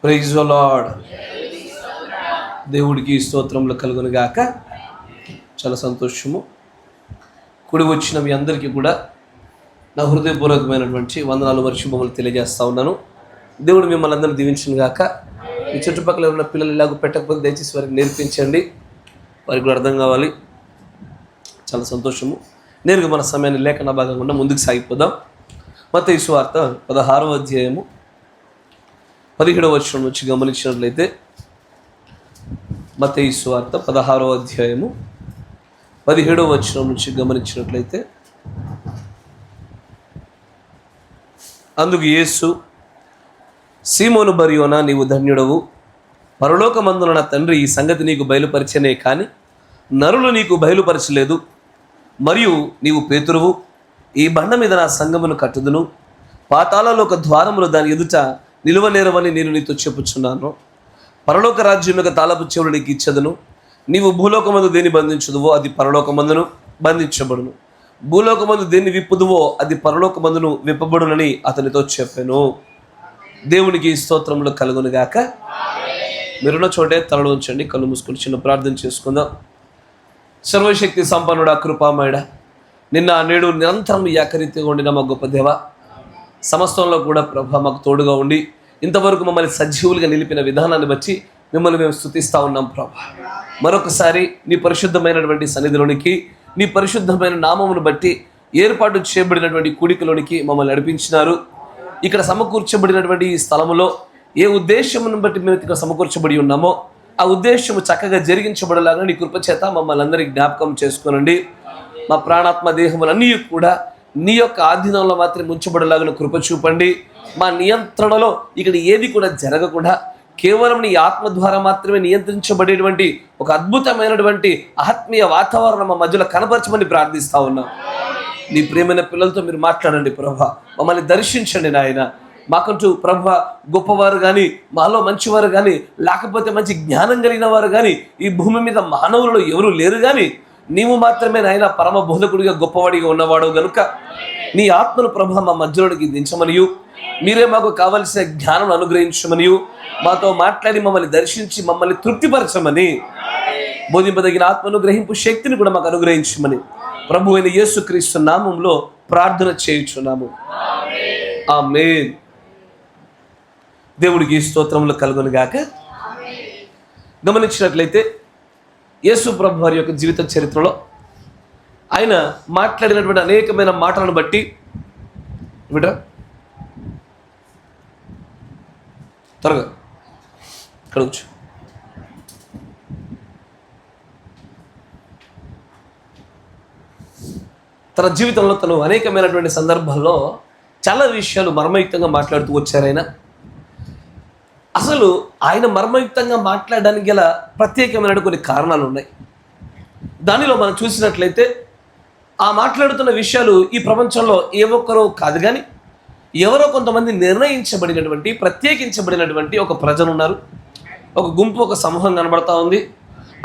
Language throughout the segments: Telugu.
Praise the lord. దేవుడికి స్తోత్రములు కలుగును గాక. చాలా సంతోషము. కూడి వచ్చిన మీ అందరికీ కూడా నా హృదయపూర్వకమైనటువంటి వందనాలు శుభములు తెలియజేస్తా ఉన్నాను. దేవుడు మిమ్మల్ని అందరూ దీవించును గాక. మీ చుట్టుపక్కల ఉన్న పిల్లలు ఇలాగ పెట్టకపోతే దయచేసి వారికి నేర్పించండి, వారికి కూడా అర్థం కావాలి. చాలా సంతోషము. నేరుగా మన సమయాన్ని లేఖన భాగంగా ముందుకు సాగిపోదాం. మత్తయి సువార్త 16వ అధ్యాయము 17వ వచనం నుంచి గమనించినట్లయితే, మత్తయి సువార్త 16వ అధ్యాయము 17వ వచనం నుంచి గమనించినట్లయితే, అందుకు యేసు, సీమోను బర్యోనా, నీవు ధన్యుడవు, పరలోకమందున నా తండ్రి ఈ సంగతి నీకు బయలుపరిచనే కానీ నరులు నీకు బయలుపరచలేదు. మరియు నీవు పేతురువు, ఈ బండ మీద నా సంగమును కట్టుదును, పాతాళలో ఒక ద్వారములు దాని ఎదుట నిలువనేరవని నేను నీతో చెప్పుచున్నాను. పరలోక రాజ్యం యొక్క తాళపు చెవులు నీకు ఇచ్చదును. నీవు భూలోకమందు దేన్ని బంధించుదువో అది పరలోకమందును బంధించబడును, భూలోకమందు దేన్ని విప్పుదువో అది పరలోకమందును విప్పబడునని అతనితో చెప్పాను. దేవునికి స్తోత్రములు కలుగును గాక. మీరున్న చోటే తలలు ఉంచండి, కళ్ళు మూసుకొని చిన్న ప్రార్థన చేసుకుందాం. సర్వశక్తి సంపన్నుడా, కృపామయుడా, నిన్న నేడు నిరంతరం ఏకరీతిగా ఉండిన మా గొప్ప దేవ, సమస్తంలో కూడా ప్రభా మాకు తోడుగా ఉండి ఇంతవరకు మమ్మల్ని సజీవులుగా నిలిపిన విధానాన్ని బట్టి మిమ్మల్ని మేము స్తుతిస్తూ ఉన్నాం ప్రభా. మరొకసారి నీ పరిశుద్ధమైనటువంటి సన్నిధిలోనికి, నీ పరిశుద్ధమైన నామమును బట్టి ఏర్పాటు చేయబడినటువంటి కూడికలోనికి మమ్మల్ని నడిపించినారు. ఇక్కడ సమకూర్చబడినటువంటి ఈ స్థలములో ఏ ఉద్దేశమును బట్టి మేము ఇక్కడ సమకూర్చబడి ఉన్నామో ఆ ఉద్దేశము చక్కగా జరిగించబడేలాగా నీ కృపచేత మమ్మల్ని అందరికీ జ్ఞాపకం చేసుకోనండి. మా ప్రాణాత్మ దేహములన్నీ కూడా నీ యొక్క ఆధీనంలో మాత్రం ఉంచబడేలాగా కృప చూపండి. మా నియంత్రణలో ఇక్కడ ఏది కూడా జరగకుండా కేవలం నీ ఆత్మ ద్వారా మాత్రమే నియంత్రించబడేటువంటి ఒక అద్భుతమైనటువంటి ఆత్మీయ వాతావరణం మా మధ్యలో కనపరచమని ప్రార్థిస్తా ఉన్నాం. నీ ప్రియమైన పిల్లలతో మీరు మాట్లాడండి ప్రభా, మమ్మల్ని దర్శించండి నాయన. మాకంటూ ప్రభా గొప్పవారు కానీ, మాలో మంచివారు కానీ, లేకపోతే మంచి జ్ఞానం కలిగిన వారు కానీ ఈ భూమి మీద మానవులలో ఎవరు లేరు, కానీ నీవు మాత్రమే నాయన పరమ బోధకుడిగా గొప్పవాడిగా ఉన్నవాడు గనుక నీ ఆత్మను ప్రభా మా మధ్యలోనికి దించమనియు, మీరే మాకు కావలసిన జ్ఞానం అనుగ్రహించమనియు, మాతో మాట్లాడి మమ్మల్ని దర్శించి మమ్మల్ని తృప్తిపరచమని, బోధింపదగిన ఆత్మను గ్రహింపు శక్తిని కూడా మాకు అనుగ్రహించమని ప్రభు అయిన యేసుక్రీస్తు నామంలో ప్రార్థన చేయుచున్నాము. ఆమేన్. దేవుడికి స్తోత్రములు కలుగును గాక. గమనించినట్లయితే యేసు ప్రభు వారి యొక్క జీవిత చరిత్రలో ఆయన మాట్లాడినటువంటి అనేకమైన మాటలను బట్టి త్వరగా ఇక్కడ వచ్చు. తన జీవితంలో తను అనేకమైనటువంటి సందర్భాల్లో చాలా విషయాలు మర్మయుక్తంగా మాట్లాడుతూ వచ్చారు. అసలు ఆయన మర్మయుక్తంగా మాట్లాడడానికి గల ప్రత్యేకమైన కొన్ని కారణాలు ఉన్నాయి. దానిలో మనం చూసినట్లయితే ఆ మాట్లాడుతున్న విషయాలు ఈ ప్రపంచంలో ఏ ఒక్కరో కాదు, కానీ ఎవరో కొంతమంది నిర్ణయించబడినటువంటి ప్రత్యేకించబడినటువంటి ఒక ప్రజలు ఉన్నారు, ఒక గుంపు, ఒక సమూహం కనబడతా ఉంది.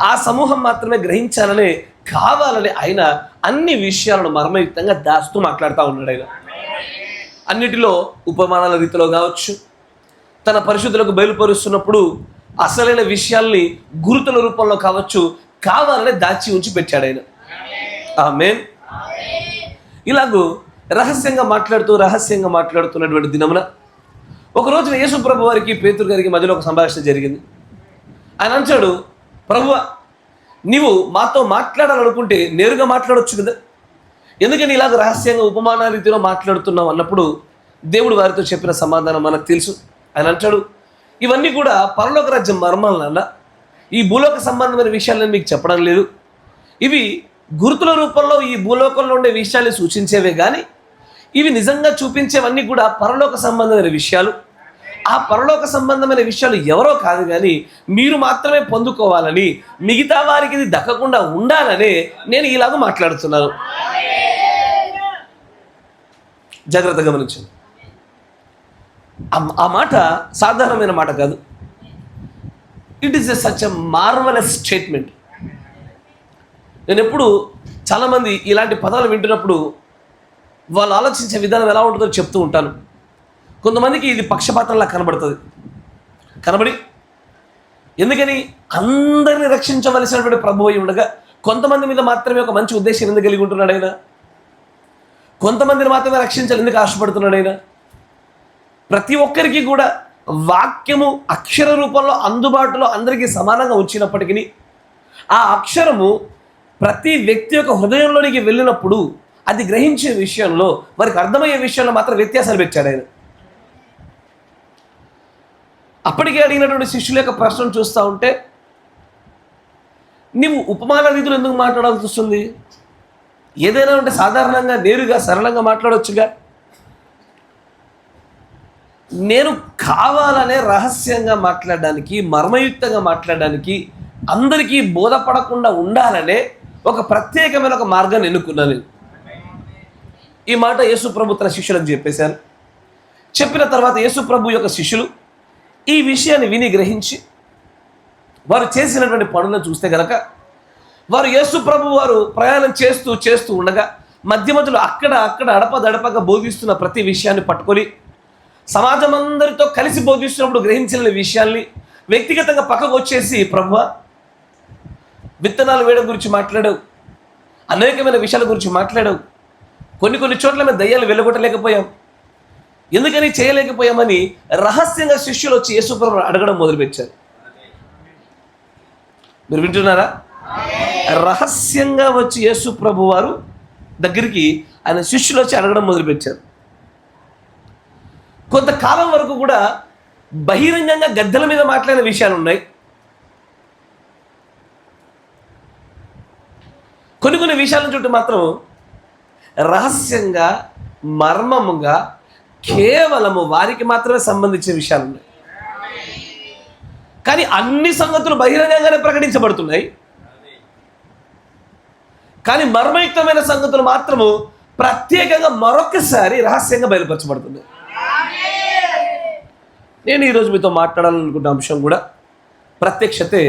ఆ సమూహం మాత్రమే గ్రహించాలనే కావాలని ఆయన అన్ని విషయాలను మర్మయుక్తంగా దాస్తూ మాట్లాడుతూ ఉన్నాడు. ఆయన అన్నిటిలో ఉపమానాల రీతిలో కావచ్చు, తన పరిశుద్ధులకు బయలుపరుస్తున్నప్పుడు అసలైన విషయాల్ని గురుతుల రూపంలో కావచ్చు కావాలని దాచి ఉంచి పెట్టాడు ఆయన. ఆమేన్. ఇలాగూ రహస్యంగా మాట్లాడుతున్నటువంటి దినమున ఒక రోజున యేసు ప్రభు వారికి పేతురు గారికి మధ్యలో ఒక సంభాషణ జరిగింది. ఆయన అంటాడు, ప్రభువా, నీవు మాతో మాట్లాడాలనుకుంటే నేరుగా మాట్లాడొచ్చు కదా, ఎందుకని ఇలాగ రహస్యంగా ఉపమాన రీతిలో మాట్లాడుతున్నావు అన్నప్పుడు దేవుడు వారితో చెప్పిన సమాధానం మనకు తెలుసు. ఆయన అంటాడు, ఇవన్నీ కూడా పరలోక రాజ్యం మర్మాలన్నా, ఈ భూలోక సంబంధమైన విషయాలను మీకు చెప్పడం లేదు. ఇవి గుర్తుల రూపంలో ఈ భూలోకంలో ఉండే విషయాలు సూచించేవే, కానీ ఇవి నిజంగా చూపించేవన్నీ కూడా పరలోక సంబంధమైన విషయాలు. ఆ పరలోక సంబంధమైన విషయాలు ఎవరో కాదు, కానీ మీరు మాత్రమే పొందుకోవాలని, మిగతా వారికి ఇది దక్కకుండా ఉండాలనే నేను ఇలాగ మాట్లాడుతున్నాను. జాగ్రత్తగా గమనించండి. ఆ మాట సాధారణమైన మాట కాదు. It is such a marvellous statement. నేను ఎప్పుడు చాలామంది ఇలాంటి పదాలు వింటున్నప్పుడు వాళ్ళు ఆలోచించే విధానం ఎలా ఉంటుందో చెప్తూ ఉంటాను. కొంతమందికి ఇది పక్షపాతంలా కనబడుతుంది. కనబడి, ఎందుకని అందరినీ రక్షించవలసినటువంటి ప్రభువు అయి ఉండగా కొంతమంది మీద మాత్రమే ఒక మంచి ఉద్దేశం ఎందుకు కలిగి ఉంటున్నాడు ఆయన? కొంతమందిని మాత్రమే రక్షించాలి ఎందుకు ఆశపడుతున్నాడు ఆయన? ప్రతి ఒక్కరికి కూడా వాక్యము అక్షర రూపంలో అందుబాటులో అందరికీ సమానంగా ఉంచినప్పటికీ ఆ అక్షరము ప్రతి వ్యక్తి యొక్క హృదయంలోనికి వెళ్ళినప్పుడు అది గ్రహించే విషయంలో, వారికి అర్థమయ్యే విషయంలో మాత్రం వ్యత్యాసాలు పెట్టాడు ఆయన. అప్పటికే అడిగినటువంటి శిష్యుల యొక్క ప్రశ్నను చూస్తూ ఉంటే, నీవు ఉపమాన రీతిలో ఎందుకు మాట్లాడాల్సి వస్తుంది? ఏదైనా ఉంటే సాధారణంగా నేరుగా సరళంగా మాట్లాడవచ్చుగా. నేను కావాలనే రహస్యంగా మాట్లాడడానికి, మర్మయుక్తంగా మాట్లాడడానికి, అందరికీ బోధపడకుండా ఉండాలనే ఒక ప్రత్యేకమైన ఒక మార్గాన్ని ఎన్నుకున్నాను. ఈ మాట యేసు ప్రభు తన శిష్యులకు చెప్పేశారు. చెప్పిన తర్వాత యేసు ప్రభు యొక్క శిష్యులు ఈ విషయాన్ని విని గ్రహించి వారు చేసినటువంటి పనులను చూస్తే గనక, వారు యేసు ప్రభు వారు ప్రయాణం చేస్తూ ఉండగా మధ్య మధ్యలో అక్కడ అడపదడపగా బోధిస్తున్న ప్రతి విషయాన్ని పట్టుకొని సమాజం అందరితో కలిసి బోధిస్తున్నప్పుడు గ్రహించిన విషయాల్ని వ్యక్తిగతంగా పక్కకు వచ్చేసి, ప్రభువా, విత్తనాలు వేయడం గురించి మాట్లాడావు, అనేకమైన విషయాల గురించి మాట్లాడావు, కొన్ని చోట్ల మేము దయ్యాలు వెళ్ళగొట్టలేకపోయాం, ఎందుకని చేయలేకపోయామని రహస్యంగా శిష్యులు వచ్చి యేసు ప్రభువును అడగడం మొదలుపెట్టారు. మీరు వింటున్నారా? రహస్యంగా వచ్చి యేసు ప్రభు వారు దగ్గరికి ఆయన శిష్యులు వచ్చి అడగడం మొదలుపెట్టారు. కొంతకాలం వరకు కూడా బహిరంగంగా గద్దెల మీద మాట్లాడిన విషయాలు ఉన్నాయి. కొన్ని విషయాల చుట్టూ మాత్రం రహస్యంగా, మర్మముగా, కేవలము వారికి మాత్రమే సంబంధించిన విషయాలు ఉన్నాయి. కానీ అన్ని సంగతులు బహిరంగంగానే ప్రకటించబడుతున్నాయి. కానీ మర్మయుక్తమైన సంగతులు మాత్రము ప్రత్యేకంగా మరొకసారి రహస్యంగా బయలుపరచబడుతుంది. నేను ఈరోజు మీతో మాట్లాడాలనుకున్న అంశం కూడా ప్రత్యక్షతే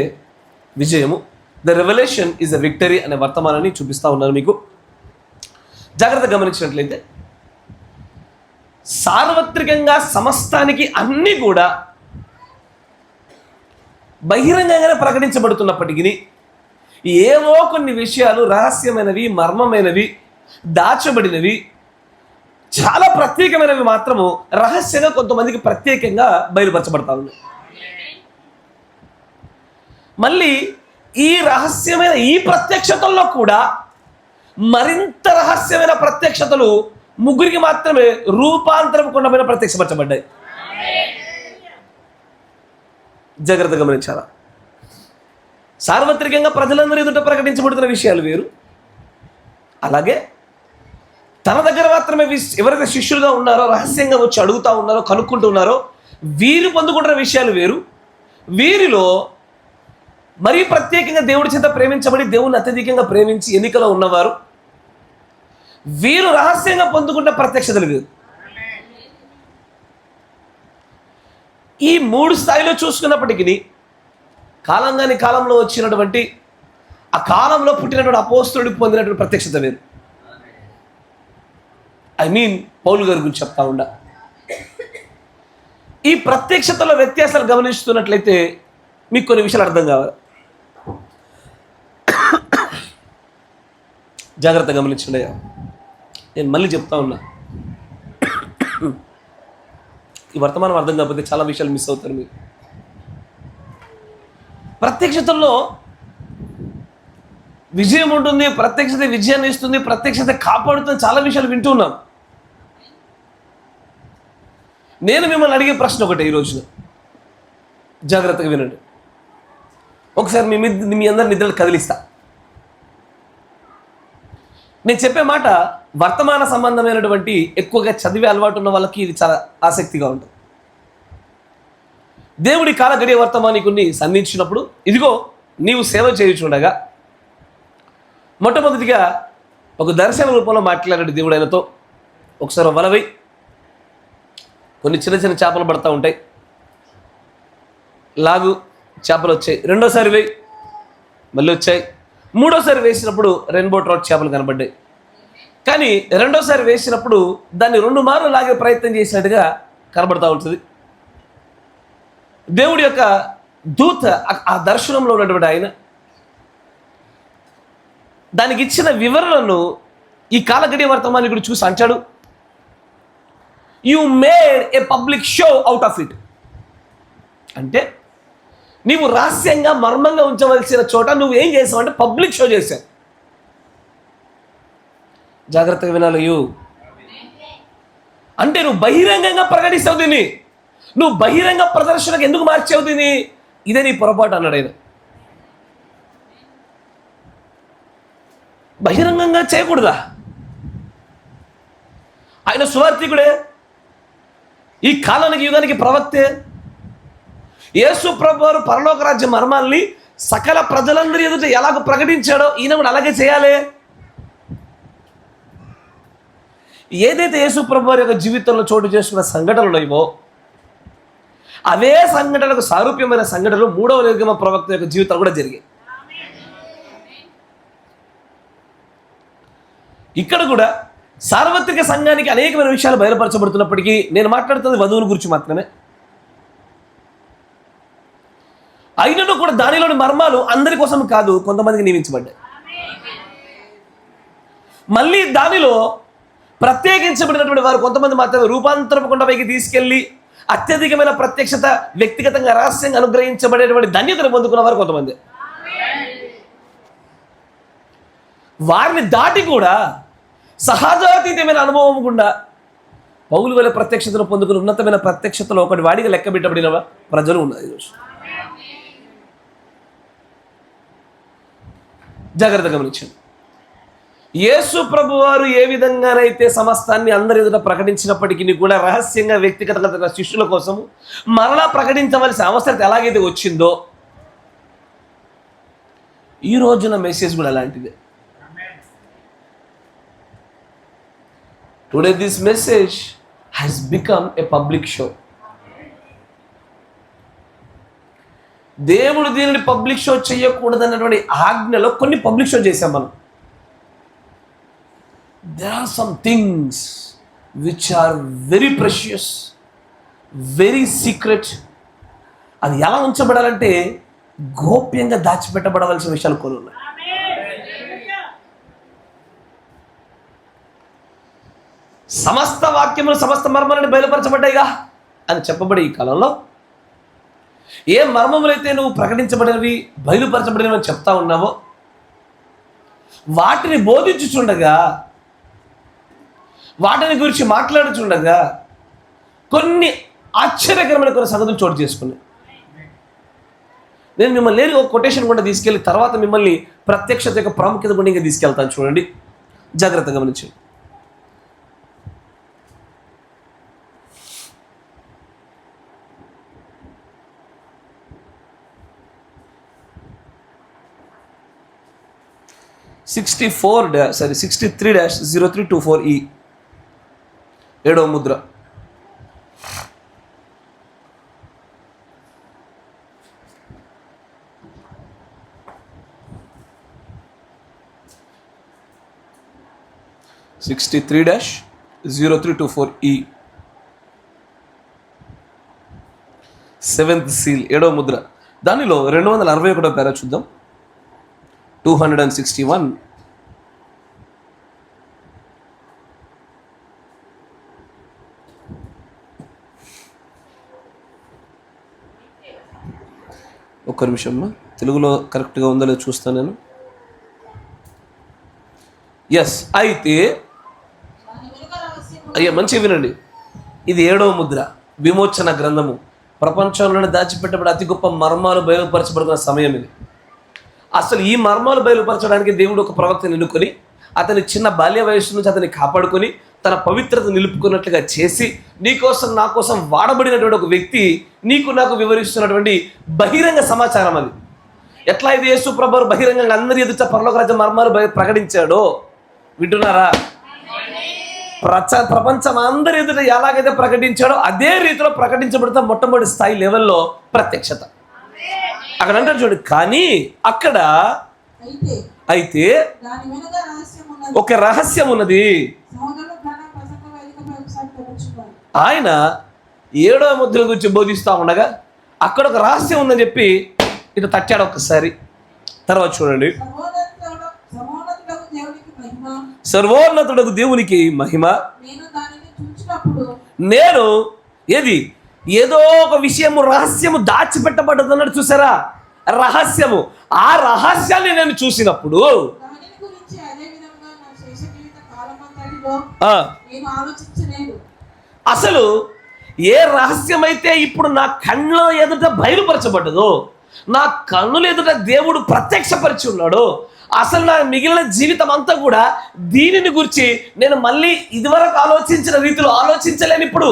విజయము, the revolution is a victory అనే వర్తమానాన్ని చూపిస్తా ఉన్నాను మీకు. జాగ్రత్తగా గమనించినట్లయితే సార్వత్రికంగా సమస్తానికి అన్నీ కూడా బహిరంగంగానే ప్రకటించబడుతున్నప్పటికీ ఏవో కొన్ని విషయాలు రహస్యమైనవి, మర్మమైనవి, దాచబడినవి, చాలా ప్రత్యేకమైనవి మాత్రము రహస్యంగా కొంతమందికి ప్రత్యేకంగా బయలుపరచబడతా ఉన్నాయి. మళ్ళీ ఈ రహస్యమైన ఈ ప్రత్యక్షతల్లో కూడా మరింత రహస్యమైన ప్రత్యక్షతలు ముగ్గురికి మాత్రమే రూపాంతరం కొండమైన ప్రత్యక్షపరచబడ్డాయి. జాగ్రత్త గమనించాలా. సార్వత్రికంగా ప్రజలందరూ ఎదుట ప్రకటించబడుతున్న విషయాలు వేరు, అలాగే తన దగ్గర మాత్రమే ఎవరైతే శిష్యులుగా ఉన్నారో, రహస్యంగా వచ్చి అడుగుతూ ఉన్నారో, కనుక్కుంటూ ఉన్నారో వీరు పొందుకుంటున్న విషయాలు వేరు. వీరిలో మరీ ప్రత్యేకంగా దేవుడి చేత ప్రేమించబడి దేవుని అత్యధికంగా ప్రేమించి ఎన్నికలో ఉన్నవారు, వీరు రహస్యంగా పొందుకున్న ప్రత్యక్షతలు వేరు. ఈ మూడు స్థాయిలో చూసుకున్నప్పటికీ కాలంలో వచ్చినటువంటి, ఆ కాలంలో పుట్టినటువంటి అపోస్తలుడికి పొందినటువంటి ప్రత్యక్షత వేరు. పౌలు గారి గురించి చెప్తా ఉండా. ఈ ప్రత్యక్షతలో వ్యత్యాసాలు గమనిస్తున్నట్లయితే మీకు కొన్ని విషయాలు అర్థం కావాలి. జాగ్రత్త గమనించండి. నేను మళ్ళీ చెప్తా ఉన్నా, ఈ వర్తమానం అర్థం కాకపోతే చాలా విషయాలు మిస్ అవుతారు మీరు. ప్రత్యక్షతల్లో విజయం ఉంటుంది, ప్రత్యక్షత విజయాన్ని ఇస్తుంది, ప్రత్యక్షత కాపాడుతుంది, చాలా విషయాలు వింటూ ఉన్నాం. నేను మిమ్మల్ని అడిగే ప్రశ్న ఒకటే ఈ రోజున, జాగ్రత్తగా వినండి. ఒకసారి మీ అందరి నిద్రలు కదిలిస్తా. నేను చెప్పే మాట వర్తమాన సంబంధమైనటువంటి, ఎక్కువగా చదివే అలవాటు ఉన్న వాళ్ళకి ఇది చాలా ఆసక్తిగా ఉంటుంది. దేవుడి కాల గడియ వర్తమానికుని సంధించినప్పుడు, ఇదిగో నీవు సేవ చేయుచుండగా, మొట్టమొదటిగా ఒక దర్శన రూపంలో మాట్లాడాడు దేవుడు ఆయనతో. ఒకసారి వలవై కొన్ని చిన్న చిన్న చేపలు పడతా ఉంటాయి, లాగు చేపలు వచ్చాయి. రెండోసారి వేయి, మళ్ళీ వచ్చాయి. మూడోసారి వేసినప్పుడు రెయిన్బో ట్రౌట్ చేపలు కనబడ్డాయి. కానీ రెండోసారి వేసినప్పుడు దాన్ని 2 మార్లు లాగే ప్రయత్నం చేసినట్టుగా కనబడతా ఉంటుంది. దేవుడి యొక్క దూత ఆ దర్శనంలో ఉన్నటువంటి ఆయన దానికి ఇచ్చిన వివరణను ఈ కాలగడియ వర్తమానికుడు చూసి అంటాడు, you made a public show out of it. అంటే నీవు రహస్యంగా మర్మంగా ఉంచవలసిన చోట నువ్వు ఏం చేసావు అంటే పబ్లిక్ షో చేశావు. జాగ్రత్తగా వినాలి. అంటే నువ్వు బహిరంగంగా ప్రకటిస్తావు దీన్ని, నువ్వు బహిరంగ ప్రదర్శనకు ఎందుకు మార్చావు దీన్ని, ఇదే నీ పొరపాటు అన్నాడు ఆయన. బహిరంగంగా చేయకూడదా? ఆయన సువార్థికుడే, ఈ కాలానికి యుగానికి ప్రవక్తే. యేసు ప్రభువారు పరలోక రాజ్య మర్మాల్ని సకల ప్రజలందరి ఎదుట ఎలాగ ప్రకటించాడో ఈయన కూడా అలాగే చేయాలి. ఏదైతే యేసు ప్రభువారి యొక్క జీవితంలో చోటు చేసుకున్న సంఘటనలు ఉన్నాయో అవే సంఘటనలకు సారూప్యమైన సంఘటనలు మూడవ నిర్గమ ప్రవక్త యొక్క జీవితాలు కూడా జరిగాయి. ఇక్కడ కూడా సార్వత్రిక సంఘానికి అనేకమైన విషయాలు బయలుపరచబడుతున్నప్పటికీ నేను మాట్లాడుతుంది వధువుల గురించి మాత్రమే. అయినను కూడా దానిలోని మర్మాలు అందరి కోసం కాదు, కొంతమందికి నియమించబడ్డాయి. మళ్ళీ దానిలో ప్రత్యేకించబడినటువంటి వారు కొంతమంది మాత్రమే రూపాంతరపు కొండపైకి తీసుకెళ్లి అత్యధికమైన ప్రత్యక్షత వ్యక్తిగతంగా రహస్యంగా అనుగ్రహించబడేటువంటి ధన్యతను పొందుకున్న వారు కొంతమంది. వారిని దాటి కూడా సహజాతీతమైన అనుభవం గుండా పౌలు వల్ల ప్రత్యక్షతను పొందుకుని ఉన్నతమైన ప్రత్యక్షతలో ఒకటి వాడిగా లెక్క పెట్టబడిన ప్రజలు ఉన్నారు ఈరోజు. జాగ్రత్తగా గమనించండి. యేసు ప్రభు వారు ఏ విధంగానైతే సమస్తాన్ని అందరి ఎదుట ప్రకటించినప్పటికీ కూడా రహస్యంగా వ్యక్తిగత శిష్యుల కోసం మరలా ప్రకటించవలసిన అవసరం ఎలాగైతే వచ్చిందో ఈ రోజున మెసేజ్ కూడా అలాంటిదే. Today this message has become a public show. దేవుడు దీనిని పబ్లిక్ షో చేయకూడదన్నటువంటి ఆజ్ఞలో కొన్ని పబ్లిక్ షో చేశాం మనం. There are some things which are very precious, very secret. అది ఎలా ఉంచబడాలంటే గోప్యంగా దాచిపెట్టబడవలసిన విషయాలు కొన్ని ఉన్నాయి. సమస్త వాక్యములు సమస్త మర్మాలను బయలుపరచబడ్డాయిగా అని చెప్పబడి ఈ కాలంలో ఏ మర్మములైతే నువ్వు ప్రకటించబడినవి బయలుపరచబడినవి అని చెప్తా ఉన్నావో వాటిని బోధించుచుండగా వాటిని గురించి మాట్లాడుచుండగా కొన్ని ఆశ్చర్యకరమైన కొన్ని సంగతులు చోటు చేసుకున్నాయి. నేను మిమ్మల్ని లేని ఒక కొటేషన్ కూడా తీసుకెళ్ళి తర్వాత మిమ్మల్ని ప్రత్యక్షత యొక్క ప్రాముఖ్యత కూడా ఇంకా తీసుకెళ్తాను. చూడండి, జాగ్రత్తగా గమనించండి. (63-03-0324) 7వ ముద్ర. (63-0324) 7th seal 7వ ముద్ర. దానిలో 261వ పేరా చూద్దాం. 261. ఒక్క నిమిషమ్మా, తెలుగులో కరెక్ట్గా ఉందో లేదో చూస్తాను నేను. ఎస్. అయితే అయ్యా మంచిగా వినండి, ఇది 7వ ముద్ర, విమోచన గ్రంథము. ప్రపంచంలోనే దాచిపెట్టబడి అతి గొప్ప మర్మాలు బయలుపరచబడుతున్న సమయం ఇది. అసలు ఈ మర్మాలు బయలుపరచడానికి దేవుడు ఒక ప్రవక్తను ఎన్నుకొని అతని చిన్న బాల్య వయస్సు నుంచి అతన్ని కాపాడుకొని తన పవిత్రత నిలుపుకున్నట్లుగా చేసి నీకోసం నా కోసం వాడబడినటువంటి ఒక వ్యక్తి నీకు నాకు వివరిస్తున్నటువంటి బహిరంగ సమాచారం అది. ఎట్లా ఇది యేసు ప్రభువు బహిరంగంగా అందరి ఎదుట పరలోక రాజ్య మర్మాలు ప్రకటించాడో వింటున్నారా? ప్రపంచం అందరి ఎదుట ఎలాగైతే ప్రకటించాడో అదే రీతిలో ప్రకటించబడుతున్న మొట్టమొదటి స్థాయి లెవెల్లో ప్రత్యక్షత. అక్కడ అంటారు చూడండి, కానీ అక్కడ అయితే ఒక రహస్యం ఉన్నది. ఆయన 7వ ముద్ర గురించి బోధిస్తూ ఉండగా అక్కడ ఒక రహస్యం ఉందని చెప్పి ఇటు తట్టాడు ఒక్కసారి. తర్వాత చూడండి, సర్వోన్నతుడకు దేవునికి మహిమ. నేను ఏదో ఒక విషయము రహస్యము దాచిపెట్టబడ్డది అన్నాడు. చూసారా, రహస్యము. ఆ రహస్యాన్ని నేను చూసినప్పుడు అసలు ఏ రహస్యమైతే ఇప్పుడు నా కళ్ళ ఎదుట బయలుపరచబడ్డదో, నా కన్నుల ఎదుట దేవుడు ప్రత్యక్షపరిచి ఉన్నాడో, అసలు నా మిగిలిన జీవితం అంతా కూడా దీనిని గురించి నేను మళ్ళీ ఇదివరకు ఆలోచించిన రీతిలో ఆలోచించలేను ఇప్పుడు.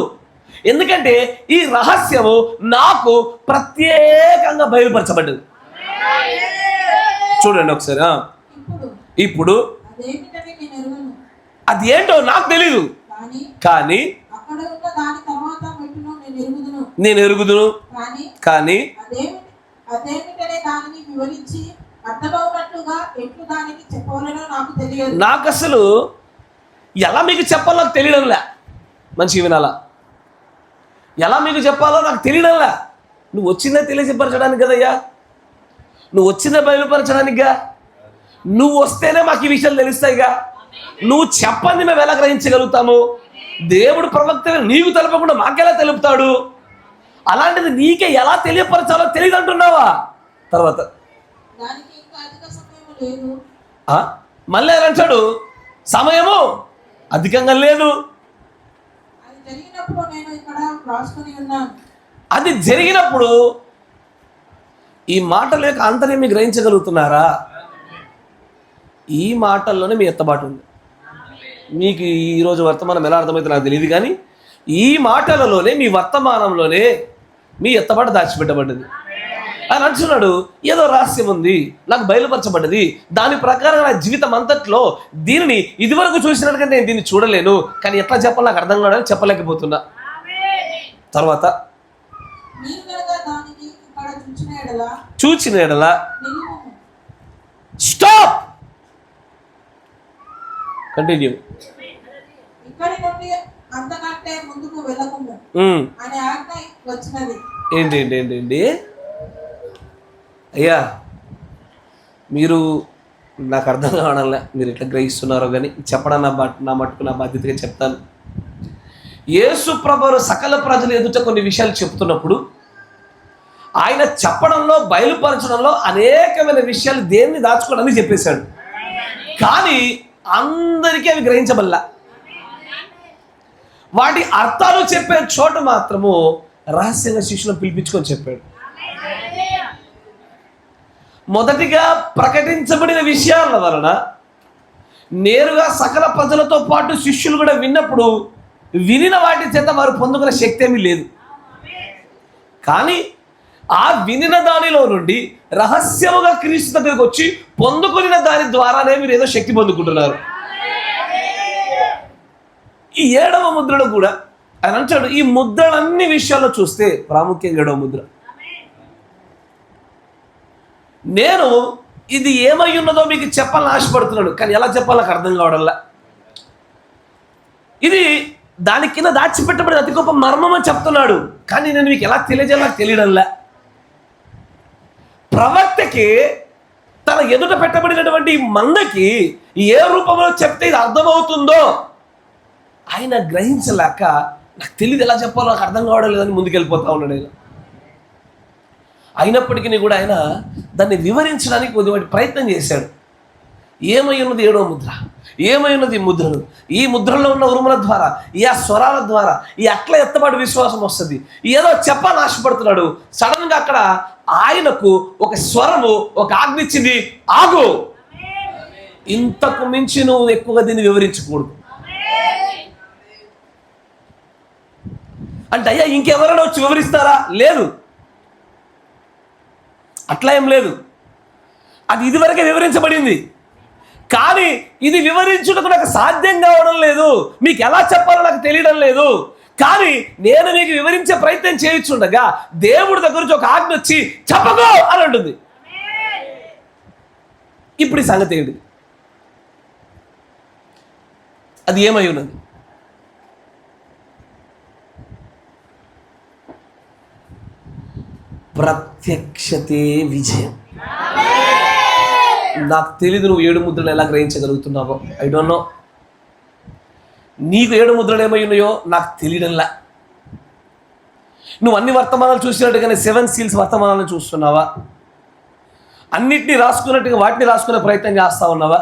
ఎందుకంటే ఈ రహస్యము నాకు ప్రత్యేకంగా బయలుపరచబడ్డది. చూడండి ఒకసారి. ఇప్పుడు అది ఏంటో నాకు తెలీదు, కానీ నేను ఎరుగుదును. కానీ నాకు అసలు ఎలా మీకు చెప్పాలో నాకు తెలియడంలే. మంచిగా వినాలా, ఎలా మీకు చెప్పాలో నాకు తెలియడంలే. నువ్వు వచ్చిందే తెలియపరచడానికి కదయ్యా, నువ్వు వచ్చిందే బయలుపరచడానికిగా. నువ్వు వస్తేనే మాకు ఈ విషయాలు తెలుస్తాయిగా. నువ్వు చెప్పండి మేము ఎలా గ్రహించగలుగుతాము? దేవుడు ప్రవక్త నీకు తెలపకుండా మాకెలా తెలుపుతాడు? అలాంటిది నీకే ఎలా తెలియపరచాలో తెలియదు అంటున్నావా? తర్వాత మళ్ళీ అంటాడు, సమయము అధికంగా లేదు. అది జరిగినప్పుడు ఈ మాటల యొక్క అంతర్యం మీరు గ్రహించగలుగుతున్నారా? ఈ మాటల్లోనే మీ ఎత్తబాటు ఉంది. మీకు ఈరోజు వర్తమానం ఎలా అర్థమైతే నాకు తెలియదు, కానీ ఈ మాటలలోనే, మీ వర్తమానంలోనే మీ ఎత్తబాటు దాచిపెట్టబడ్డది అని అంటున్నాడు. ఏదో రహస్యం ఉంది, నాకు బయలుపరచబడ్డది. దాని ప్రకారం నా జీవితం అంతట్లో దీనిని ఇదివరకు చూసినట్టుగా నేను దీన్ని చూడలేను, కానీ ఎట్లా చెప్పాలి నాకు అర్థం కావడానికి చెప్పలేకపోతున్నా. తర్వాత చూచిన ఎడలా స్టాప్, కంటిన్యూ. ఏంటి అయ్యా, మీరు నాకు అర్థం కావడంలే, మీరు ఎట్లా గ్రహిస్తున్నారో కానీ చెప్పడం నా మట్టుకు నా బాధ్యతగా చెప్తాను. యేసు ప్రభువు సకల ప్రజలు ఎదుట కొన్ని విషయాలు చెప్తున్నప్పుడు ఆయన చెప్పడంలో, బయలుపరచడంలో అనేకమైన విషయాలు దేన్ని దాచుకోవడానికి చెప్పేశాడు. కానీ అందరికీ అవి గ్రహించబల్లా. వాటి అర్థాలు చెప్పే చోట మాత్రము రహస్యంగా శిష్యులను పిలిపించుకొని చెప్పాడు. మొదటిగా ప్రకటించబడిన విషయాల వలన నేరుగా సకల ప్రజలతో పాటు శిష్యులు కూడా విన్నప్పుడు వినిన వాటి చేత వారు పొందుకునే శక్తి ఏమీ లేదు. కానీ ఆ వినిన దానిలో నుండి రహస్యముగా క్రీస్తు దగ్గరికి వచ్చి పొందుకున్న దాని ద్వారానే మీరు ఏదో శక్తి పొందుకుంటున్నారు. ఈ 7వ ముద్రలో కూడా ఆయన అంటాడు, ఈ ముద్రలన్నీ విషయాల్లో చూస్తే ప్రాముఖ్యంగా 7వ ముద్ర, నేను ఇది ఏమై ఉన్నదో మీకు చెప్పాలని ఆశపడుతున్నాడు, కానీ ఎలా చెప్పాలో నాకు అర్థం కావడంలా. ఇది దాని కింద దాచిపెట్టబడిన అతి గొప్ప మర్మం అని చెప్తున్నాడు, కానీ నేను మీకు ఎలా తెలియజేయాలో నాకు తెలియడంలా. ప్రవక్తకి తన ఎదుట పెట్టబడినటువంటి మందకి ఏ రూపంలో చెప్తే ఇది అర్థమవుతుందో ఆయన గ్రహించలేక, నాకు తెలియదు ఎలా చెప్పాలో నాకు అర్థం కావడం లేదని ముందుకెళ్ళిపోతా ఉన్నాడు ఆయన. అయినప్పటికీ కూడా ఆయన దాన్ని వివరించడానికి కొద్దివాటి ప్రయత్నం చేశాడు. ఏమై ఉన్నది 7వ ముద్ర, ఏమై ఉన్నది ఈ ముద్రలు, ఈ ముద్రలో ఉన్న ఉరుముల ద్వారా, ఈ ఆ స్వరాల ద్వారా ఈ అట్ల ఎత్తబాటు విశ్వాసం వస్తుంది. ఏదో చెప్పాలని ఆశపడుతున్నాడు. సడన్గా అక్కడ ఆయనకు ఒక స్వరము, ఒక ఆజ్ఞ ఇచ్చింది, ఆగు, ఇంతకు మించి నువ్వు ఎక్కువగా దీన్ని వివరించకూడదు అంటే. అయ్యా ఇంకెవరైనా వచ్చి వివరిస్తారా? లేదు, అట్లా ఏం లేదు. అది ఇదివరకే వివరించబడింది, కానీ ఇది వివరించుటకు నాకు సాధ్యం కావడం లేదు, మీకు ఎలా చెప్పాలో నాకు తెలియడం లేదు. కానీ నేను మీకు వివరించే ప్రయత్నం చేయించుండగా దేవుడి దగ్గర నుంచి ఒక ఆజ్ఞ వచ్చి చెప్పగో అని అంటుంది. ఇప్పుడు ఈ సంగతి ఏంటి? అది ఏమై ఉన్నది? ప్రత్యక్షతే విజయం. నాకు తెలీదు నువ్వు 7 ముద్రలు ఎలా గ్రహించగలుగుతున్నావో. I don't know. నీకు 7 ముద్రలు ఏమై ఉన్నాయో నాకు తెలియడంలా. నువ్వు అన్ని వర్తమానాలు చూసినట్టుగానే 7 సీల్స్ వర్తమానాలను చూస్తున్నావా? అన్నిటినీ రాసుకున్నట్టుగా వాటిని రాసుకునే ప్రయత్నం చేస్తా ఉన్నావా?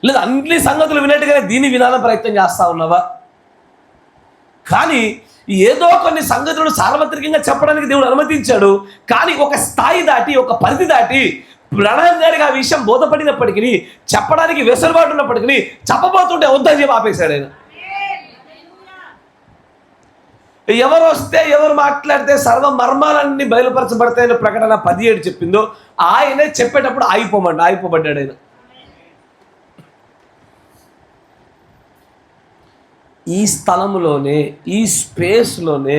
లేదా అన్ని సంగతులు విన్నట్టుగానే దీన్ని వినాలని ప్రయత్నం చేస్తా ఉన్నావా? కానీ ఏదో కొన్ని సంగతులను సార్వత్రికంగా చెప్పడానికి దేవుడు అనుమతించాడు. కానీ ఒక స్థాయి దాటి, ఒక పరిధి దాటి ప్రణాళిక గారికి ఆ విషయం బోధపడినప్పటికీ, చెప్పడానికి వెసులుబాటు ఉన్నప్పటికీ చెప్పబోతుంటే వద్దని చెప్పి ఆపేశాడు ఆయన. ఎవరు వస్తే ఎవరు మాట్లాడితే సర్వ మర్మాలన్నీ బయలుపరచబడతాయని ప్రకటన 17 చెప్పిందో ఆయనే చెప్పేటప్పుడు ఆగిపోబడ్డాడు ఆయన. ఈ స్థలంలోనే, ఈ స్పేస్లోనే